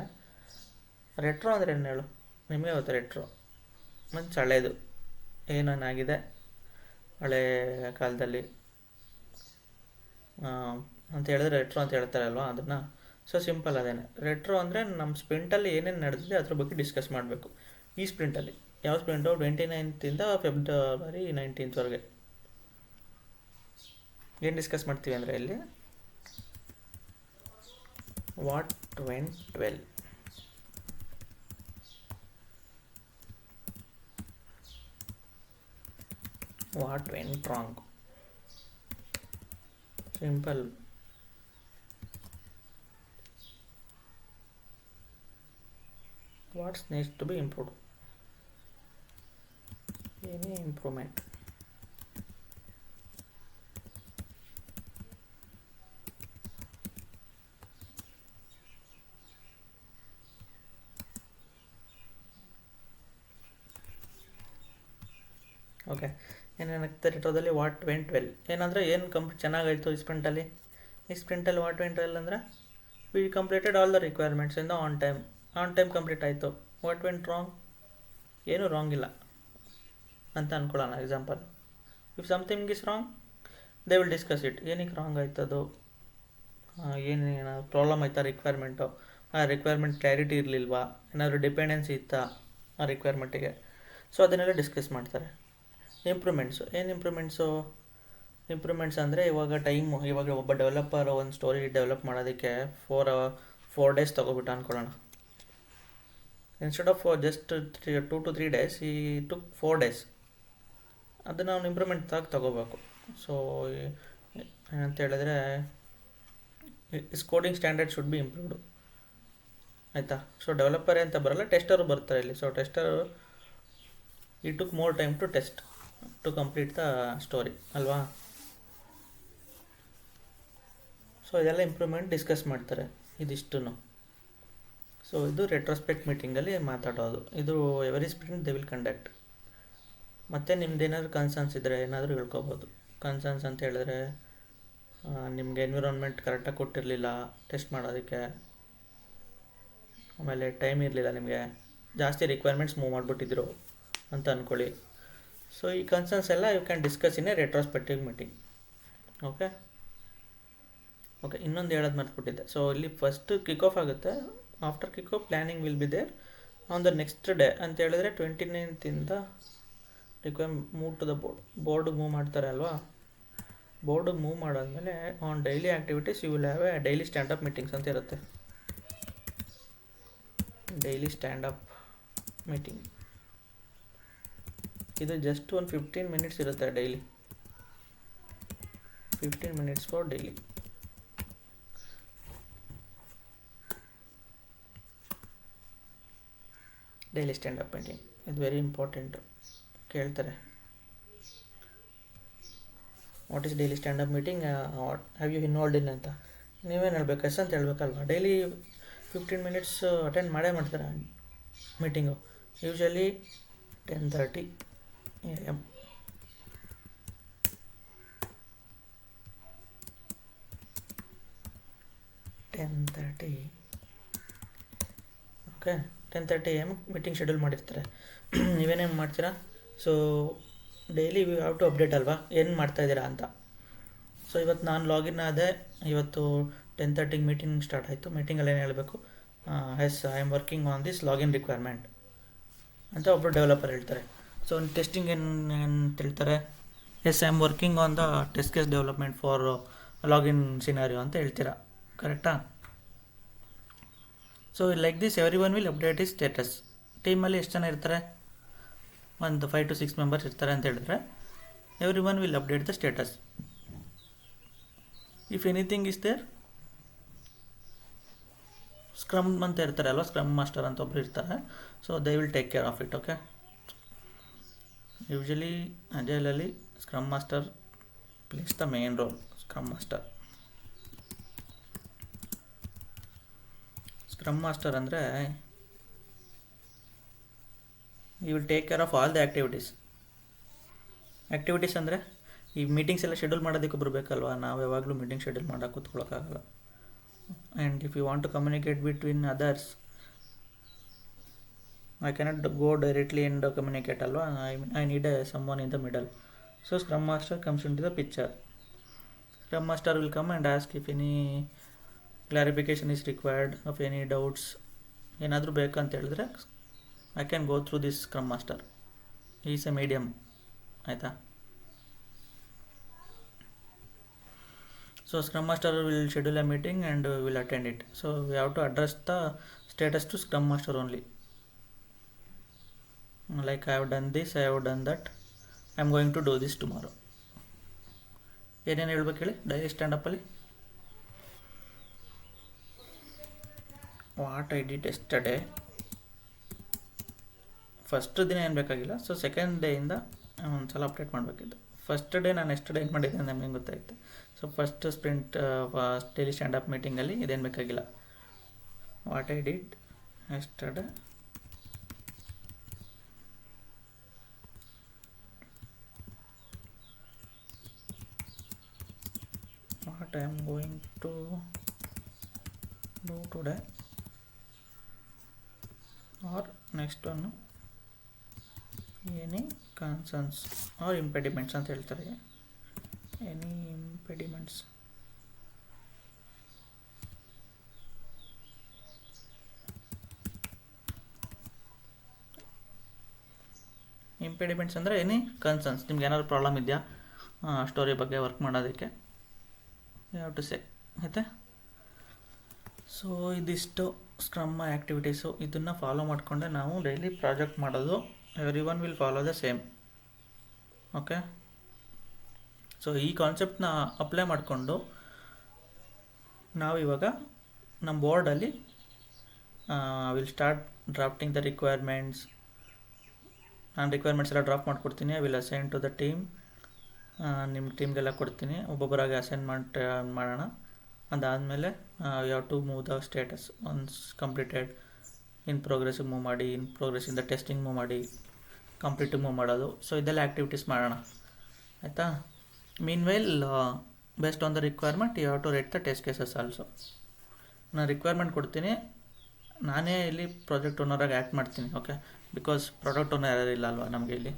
[SPEAKER 1] ರೆಟ್ರೋ ಅಂದರೆ ಏನು ಹೇಳು, ನಿಮಗೆ ಗೊತ್ತಾ ರೆಟ್ರೋ ಮೀನ್ಸ್ ಹಳೇದು, ಏನೇನಾಗಿದೆ ಹಳೆ ಕಾಲದಲ್ಲಿ ಅಂತ ಹೇಳಿದ್ರೆ ರೆಟ್ರೋ ಅಂತ ಹೇಳ್ತಾರೆ ಅಲ್ವಾ, ಅದನ್ನು. ಸೊ ಸಿಂಪಲ್ ಅದೇನೆ. ರೆಟ್ರೋ ಅಂದರೆ ನಮ್ಮ ಸ್ಪ್ರಿಂಟಲ್ಲಿ ಏನೇನು ನಡೆದಿದೆ ಅದ್ರ ಬಗ್ಗೆ ಡಿಸ್ಕಸ್ ಮಾಡಬೇಕು. ಈ ಸ್ಪ್ರಿಂಟಲ್ಲಿ ಯಾವ ಸ್ಪ್ರಿಂಟು 29th February 19th ಏನು ಡಿಸ್ಕಸ್ ಮಾಡ್ತೀವಿ ಅಂದರೆ ಇಲ್ಲಿ what went well, what went wrong, simple. What's needs to be improved, any improvement. Okay, ಏನೇನಾಗ್ತದೆ ರೆಟ್ರೋದಲ್ಲಿ ವಾಟ್ ವೆಂಟ್ ವೆಲ್ ಏನಂದರೆ ಏನು ಚೆನ್ನಾಗಾಯಿತು ಈ ಸ್ಪ್ರಿಂಟಲ್ಲಿ. ವಾಟ್ ವೆಂಟ್ ವೆಲ್ ಅಂದರೆ we completed all the requirements in the on time complete ಆಯಿತು. What went wrong, ಏನೂ ರಾಂಗ್ ಇಲ್ಲ ಅಂತ ಅಂದ್ಕೊಳ್ಳೋಣ. Example, if something is wrong they will discuss it. ಏನಕ್ಕೆ ರಾಂಗ್ ಆಯ್ತದು, ಏನೇನು ಪ್ರಾಬ್ಲಮ್ ಆಯ್ತಾ ರಿಕ್ವೈರ್ಮೆಂಟು, ಆ ರಿಕ್ವೈರ್ಮೆಂಟ್ ಕ್ಲಾರಿಟಿ ಇರಲಿಲ್ವಾ, ಏನಾದರೂ ಡಿಪೆಂಡೆನ್ಸಿ ಇತ್ತಾ ಆ ರಿಕ್ವೈರ್ಮೆಂಟಿಗೆ. ಸೊ ಅದನ್ನೆಲ್ಲ ಡಿಸ್ಕಸ್ ಮಾಡ್ತಾರೆ. ಇಂಪ್ರೂವ್ಮೆಂಟ್ಸ್ ಅಂದರೆ ಇವಾಗ ಒಬ್ಬ ಡೆವಲಪರ್ ಒಂದು ಸ್ಟೋರಿ ಡೆವಲಪ್ ಮಾಡೋದಕ್ಕೆ 4 days ತೊಗೊಬಿಟ್ಟು ಅಂದ್ಕೊಳ್ಳೋಣ. Instead of just 2 to 3 days ಈ ಟುಕ್ 4 days. ಅದನ್ನು ಅವ್ನು ಇಂಪ್ರೂವ್ಮೆಂಟ್ ತೊಗೋಬೇಕು. ಸೊ ಏನಂತ ಹೇಳಿದ್ರೆ is coding standard should be improved, ಆಯಿತಾ. ಸೊ ಡೆವಲಪರೇ ಅಂತ ಬರಲ್ಲ, ಟೆಸ್ಟರು ಬರ್ತಾರೆ ಇಲ್ಲಿ. ಸೊ ಟೆಸ್ಟರು ಈ took more time to test to complete the story ಅಲ್ವಾ. ಸೊ ಇದೆಲ್ಲ ಇಂಪ್ರೂವ್ಮೆಂಟ್ ಡಿಸ್ಕಸ್ ಮಾಡ್ತಾರೆ ಇದಿಷ್ಟು. ಸೊ ಇದು ರೆಟ್ರೋಸ್ಪೆಕ್ಟ್ ಮೀಟಿಂಗಲ್ಲಿ ಮಾತಾಡೋದು. ಇದು every sprint they will conduct. ಮತ್ತು ನಿಮ್ದು ಏನಾದರೂ ಕನ್ಸರ್ನ್ಸ್ ಇದ್ದರೆ ಏನಾದರೂ ಹೇಳ್ಕೊಬೋದು. ಕನ್ಸರ್ನ್ಸ್ ಅಂತ ಹೇಳಿದ್ರೆ ನಿಮಗೆ ಎನ್ವಿರಾನ್ಮೆಂಟ್ ಕರೆಕ್ಟಾಗಿ ಕೊಟ್ಟಿರಲಿಲ್ಲ ಟೆಸ್ಟ್ ಮಾಡೋದಕ್ಕೆ, ಆಮೇಲೆ ಟೈಮ್ ಇರಲಿಲ್ಲ, ನಿಮಗೆ ಜಾಸ್ತಿ ರಿಕ್ವೈರ್ಮೆಂಟ್ಸ್ ಮೂವ್ ಮಾಡಿಬಿಟ್ಟಿದ್ರು ಅಂತ ಅಂದ್ಕೊಳ್ಳಿ. ಸೊ ಈ ಕನ್ಸರ್ನ್ಸ್ ಎಲ್ಲ you can discuss in a retrospective meeting. Okay, ಇನ್ನೊಂದು ಹೇಳೋದು ಮರ್ತ್ಬಿಟ್ಟಿದ್ದೆ. ಸೊ ಇಲ್ಲಿ ಫಸ್ಟ್ ಕಿಕ್ ಆಫ್ ಆಗುತ್ತೆ. After kick off planning will be there on the next day ಅಂತ ಹೇಳಿದ್ರೆ 29th ಮೂವ್ ಟು ದ ಬೋರ್ಡಿಗೆ ಮೂವ್ ಮಾಡ್ತಾರೆ ಅಲ್ವಾ. ಬೋರ್ಡಿಗೆ ಮೂವ್ ಮಾಡಾದ್ಮೇಲೆ on daily activities you will have a daily standup meetings ಅಂತ ಇರುತ್ತೆ. ಡೈಲಿ ಸ್ಟ್ಯಾಂಡಪ್ ಮೀಟಿಂಗ್ ಇದು ಜಸ್ಟ್ ಒಂದು 15 minutes ಇರುತ್ತೆ daily. 15 minutes for daily. Daily standup meeting ಇದು ವೆರಿ ಇಂಪಾರ್ಟೆಂಟು. ಕೇಳ್ತಾರೆ what is daily standup meeting, what have you involved in ಅಂತ. ನೀವೇನು ಹೇಳ್ಬೇಕು, ಎಸ್ ಅಂತ ಹೇಳ್ಬೇಕಲ್ವ. ಡೈಲಿ 15 minutes ಅಟೆಂಡ್ ಮಾಡೇ ಮಾಡ್ತಾರೆ meeting. Usually 10:30 AM. Okay, 10:30 AM meeting schedule ಮಾಡಿರ್ತಾರೆ. ನೀವೇನೇನು ಮಾಡ್ತೀರಾ, so daily we have to update ಅಲ್ವಾ, ಏನು ಮಾಡ್ತಾಯಿದ್ದೀರಾ ಅಂತ. ಸೊ ಇವತ್ತು ನಾನು ಲಾಗಿನ್ ಆದೆ, ಇವತ್ತು 10:30ಗೆ ಮೀಟಿಂಗ್ ಸ್ಟಾರ್ಟ್ ಆಯಿತು. ಮೀಟಿಂಗಲ್ಲಿ ಏನು ಹೇಳಬೇಕು, yes I am working on this login requirement ಅಂತ ಒಬ್ಬರು ಡೆವಲಪರ್ ಹೇಳ್ತಾರೆ. ಸೊ ಟೆಸ್ಟಿಂಗ್ ಅಂತ ಹೇಳ್ತಾರೆ, yes I am working on the test case development for login scenario ಅಂತ ಹೇಳ್ತೀರಾ, ಕರೆಕ್ಟಾ? So like this every one will update is status. ಟೀಮಲ್ಲಿ ಎಷ್ಟು ಜನ ಇರ್ತಾರೆ, ಒಂದು 5 to 6 ಮೆಂಬರ್ಸ್ ಇರ್ತಾರೆ ಅಂತ ಹೇಳಿದ್ರೆ every one will update the status. If anything is there, scrum ಅಂತ ಇರ್ತಾರೆ ಅಲ್ವಾ, ಸ್ಕ್ರಮ್ ಮಾಸ್ಟರ್ ಅಂತ ಒಬ್ರು ಇರ್ತಾರೆ. So they will take care of it. Okay, usually ಅಜೈಲಲ್ಲಿ scrum master plays the main role. Scrum master ಅಂದರೆ you will take care of all the activities ಅಂದರೆ ಈ ಮೀಟಿಂಗ್ಸ್ ಎಲ್ಲ ಶೆಡ್ಯೂಲ್ ಮಾಡೋದಕ್ಕೆ ಒಬ್ರು ಬೇಕಲ್ವಾ, ನಾವು ಯಾವಾಗಲೂ ಮೀಟಿಂಗ್ ಶೆಡ್ಯೂಲ್ ಮಾಡೋಕೆ ಕೂತ್ಕೊಳ್ಳೋಕ್ಕಾಗಲ್ಲ. And if you want to communicate between others, I cannot go directly and communicate ಅಲ್ವಾ, I need someone in the middle. So Scrum Master comes into the picture. Scrum Master will come and ask if any clarification is required, of any doubts ಏನಾದರೂ ಬೇಕಂತ ಹೇಳಿದ್ರೆ I can go through this scrum master. Is a medium, ಆಯಿತಾ? So scrum master will schedule a meeting and will attend it. So we have to address the status to scrum master only. Like I have done this, I have done that, I am going to do this tomorrow. ಏನೇನು ಹೇಳ್ಬೇಕು ಹೇಳಿ daily ಸ್ಟ್ಯಾಂಡಪ್ಪಲ್ಲಿ? What I did yesterday. First ದಿನ ಏನು ಬೇಕಾಗಿಲ್ಲ. So second ಡೇಯಿಂದ ಒಂದು ಸಲ update ಮಾಡಬೇಕಿತ್ತು. ಫಸ್ಟ್ ಡೇ ನಾನು ಎಸ್ಟರ್ಡೇ ಏನು ಮಾಡಿದ್ದೆ ಅಂತ ನಮಗೆ ಗೊತ್ತಾಯಿತು. So first sprint daily standup ಮೀಟಿಂಗಲ್ಲಿ ಇದೇನು ಬೇಕಾಗಿಲ್ಲ. What I did yesterday, what I am going to do today, or next one, any concerns or impediments ಅಂತ ಹೇಳ್ತಾರೆ. any impediments, ಅಂದರೆ ಎನಿ ಕನ್ಸರ್ನ್ಸ್, ನಿಮ್ಗೆ ಏನಾದ್ರು ಪ್ರಾಬ್ಲಮ್ ಇದೆಯಾ ಸ್ಟೋರಿ ಬಗ್ಗೆ ವರ್ಕ್ ಮಾಡೋದಕ್ಕೆ, ಯು ಹ್ಯಾವ್ ಟು ಸೇ, ಆಯಿತಾ? ಸೊ ಇದಿಷ್ಟು ಸ್ಕ್ರಮ್ ಆ್ಯಕ್ಟಿವಿಟೀಸು. ಇದನ್ನು ಫಾಲೋ ಮಾಡಿಕೊಂಡೆ ನಾವು ಡೈಲಿ ಪ್ರಾಜೆಕ್ಟ್ ಮಾಡೋದು. Every one will follow the same. Okay, so ಈ ಕಾನ್ಸೆಪ್ಟನ್ನ ಅಪ್ಲೈ ಮಾಡಿಕೊಂಡು ನಾವು ಇವಾಗ ನಮ್ಮ ಬೋರ್ಡಲ್ಲಿ will start drafting the requirements. ನಾನು ರಿಕ್ವೈರ್ಮೆಂಟ್ಸ್ ಎಲ್ಲ ಡ್ರಾಫ್ಟ್ ಮಾಡಿಕೊಡ್ತೀನಿ. I will assign to the team. ನಿಮ್ಮ ಟೀಮ್ಗೆಲ್ಲ ಕೊಡ್ತೀನಿ, ಒಬ್ಬೊಬ್ಬರಾಗಿ ಅಸೈನ್ಮೆಂಟ್ ಮಾಡೋಣ. ಅದಾದಮೇಲೆ you have to move the status. Once completed, in ಪ್ರೋಗ್ರೆಸ್ಸಿಗೆ ಮೂವ್ ಮಾಡಿ, ಇನ್ ಪ್ರೋಗ್ರೆಸ್ಸಿಂದ ಟೆಸ್ಟಿಂಗ್ ಮೂವ್ ಮಾಡಿ, ಕಂಪ್ಲೀಟಿಗೆ ಮೂವ್ ಮಾಡೋದು. ಸೊ ಇದೆಲ್ಲ ಆ್ಯಕ್ಟಿವಿಟೀಸ್ ಮಾಡೋಣ, ಆಯಿತಾ? Meanwhile based on the requirement you have to rate the test cases also. ನಾನು ರಿಕ್ವೈರ್ಮೆಂಟ್ ಕೊಡ್ತೀನಿ, ನಾನೇ ಇಲ್ಲಿ ಪ್ರಾಜೆಕ್ಟ್ ಓನರಾಗಿ ಆ್ಯಕ್ಟ್ ಮಾಡ್ತೀನಿ. ಓಕೆ, ಬಿಕಾಸ್ ಪ್ರಾಡಕ್ಟ್ ಓನರ್ ಯಾರು ಇಲ್ಲ ಅಲ್ವಾ ನಮಗೆ ಇಲ್ಲಿ.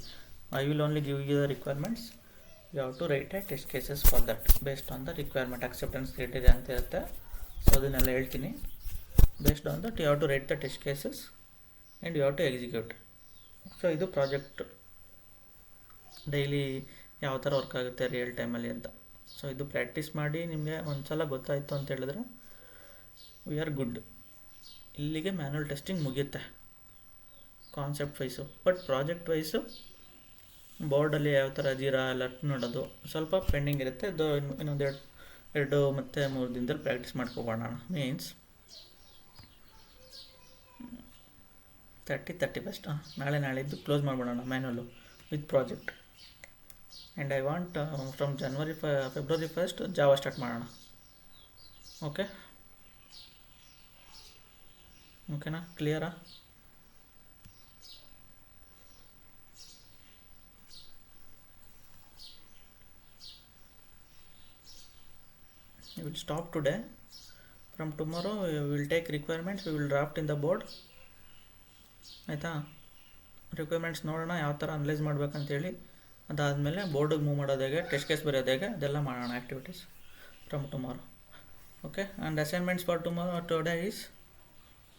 [SPEAKER 1] I will only give you the requirements. You have to write a test cases for that based on the requirement. Acceptance criteria ಅಂತ ಇರುತ್ತೆ. ಸೊ ಅದನ್ನೆಲ್ಲ ಹೇಳ್ತೀನಿ. Based on that you have to write the test cases and you have to execute. So ಇದು project daily ಯಾವ ಥರ work ಆಗುತ್ತೆ real ಟೈಮಲ್ಲಿ ಅಂತ. ಸೊ ಇದು ಪ್ರಾಕ್ಟೀಸ್ ಮಾಡಿ ನಿಮಗೆ ಒಂದು ಸಲ ಗೊತ್ತಾಯಿತು ಅಂತ ಹೇಳಿದ್ರೆ ವಿ ಆರ್ ಗುಡ್. ಇಲ್ಲಿಗೆ ಮ್ಯಾನ್ಯುವಲ್ ಟೆಸ್ಟಿಂಗ್ ಮುಗಿಯುತ್ತೆ concept wise. But project wise ಬೋರ್ಡಲ್ಲಿ ಯಾವ ಥರ ಜೀರಾ ಎಲ್ಲ ನೋಡೋದು ಸ್ವಲ್ಪ ಪೆಂಡಿಂಗ್ ಇರುತ್ತೆ. ಅದು ಇನ್ನೊಂದು ಎರಡು ಮತ್ತು 3 ದಿನದಲ್ಲಿ ಪ್ರಾಕ್ಟೀಸ್ ಮಾಡ್ಕೊಬೋಣ. ಮೀನ್ಸ್ 31st ನಾಳಿದ್ದು ಕ್ಲೋಸ್ ಮಾಡ್ಬೋಣ manual with project. And I want from February 1st Java start ಮಾಡೋಣ. ಓಕೆನಾ? ಕ್ಲಿಯರಾ? We will stop today. From tomorrow we will take requirements, we will draft in the board. ಆಯಿತಾ? Requirements ನೋಡೋಣ ಯಾವ ಥರ analyse ಮಾಡ್ಬೇಕಂತೇಳಿ. ಅದಾದಮೇಲೆ ಬೋರ್ಡಿಗೆ ಮೂವ್ ಮಾಡೋದು ಹೇಗೆ, ಟೆಸ್ಟ್ ಕೇಸ್ ಬರೆಯೋದು ಹೇಗೆ, ಅದೆಲ್ಲ ಮಾಡೋಣ activities from tomorrow. Okay, and assignments for tomorrow today is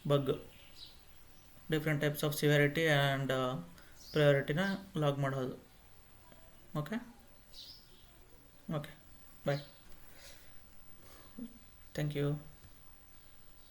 [SPEAKER 1] bug, different types of severity and priorityನ ಲಾಗ್ ಮಾಡೋದು. Okay okay bye. Thank you.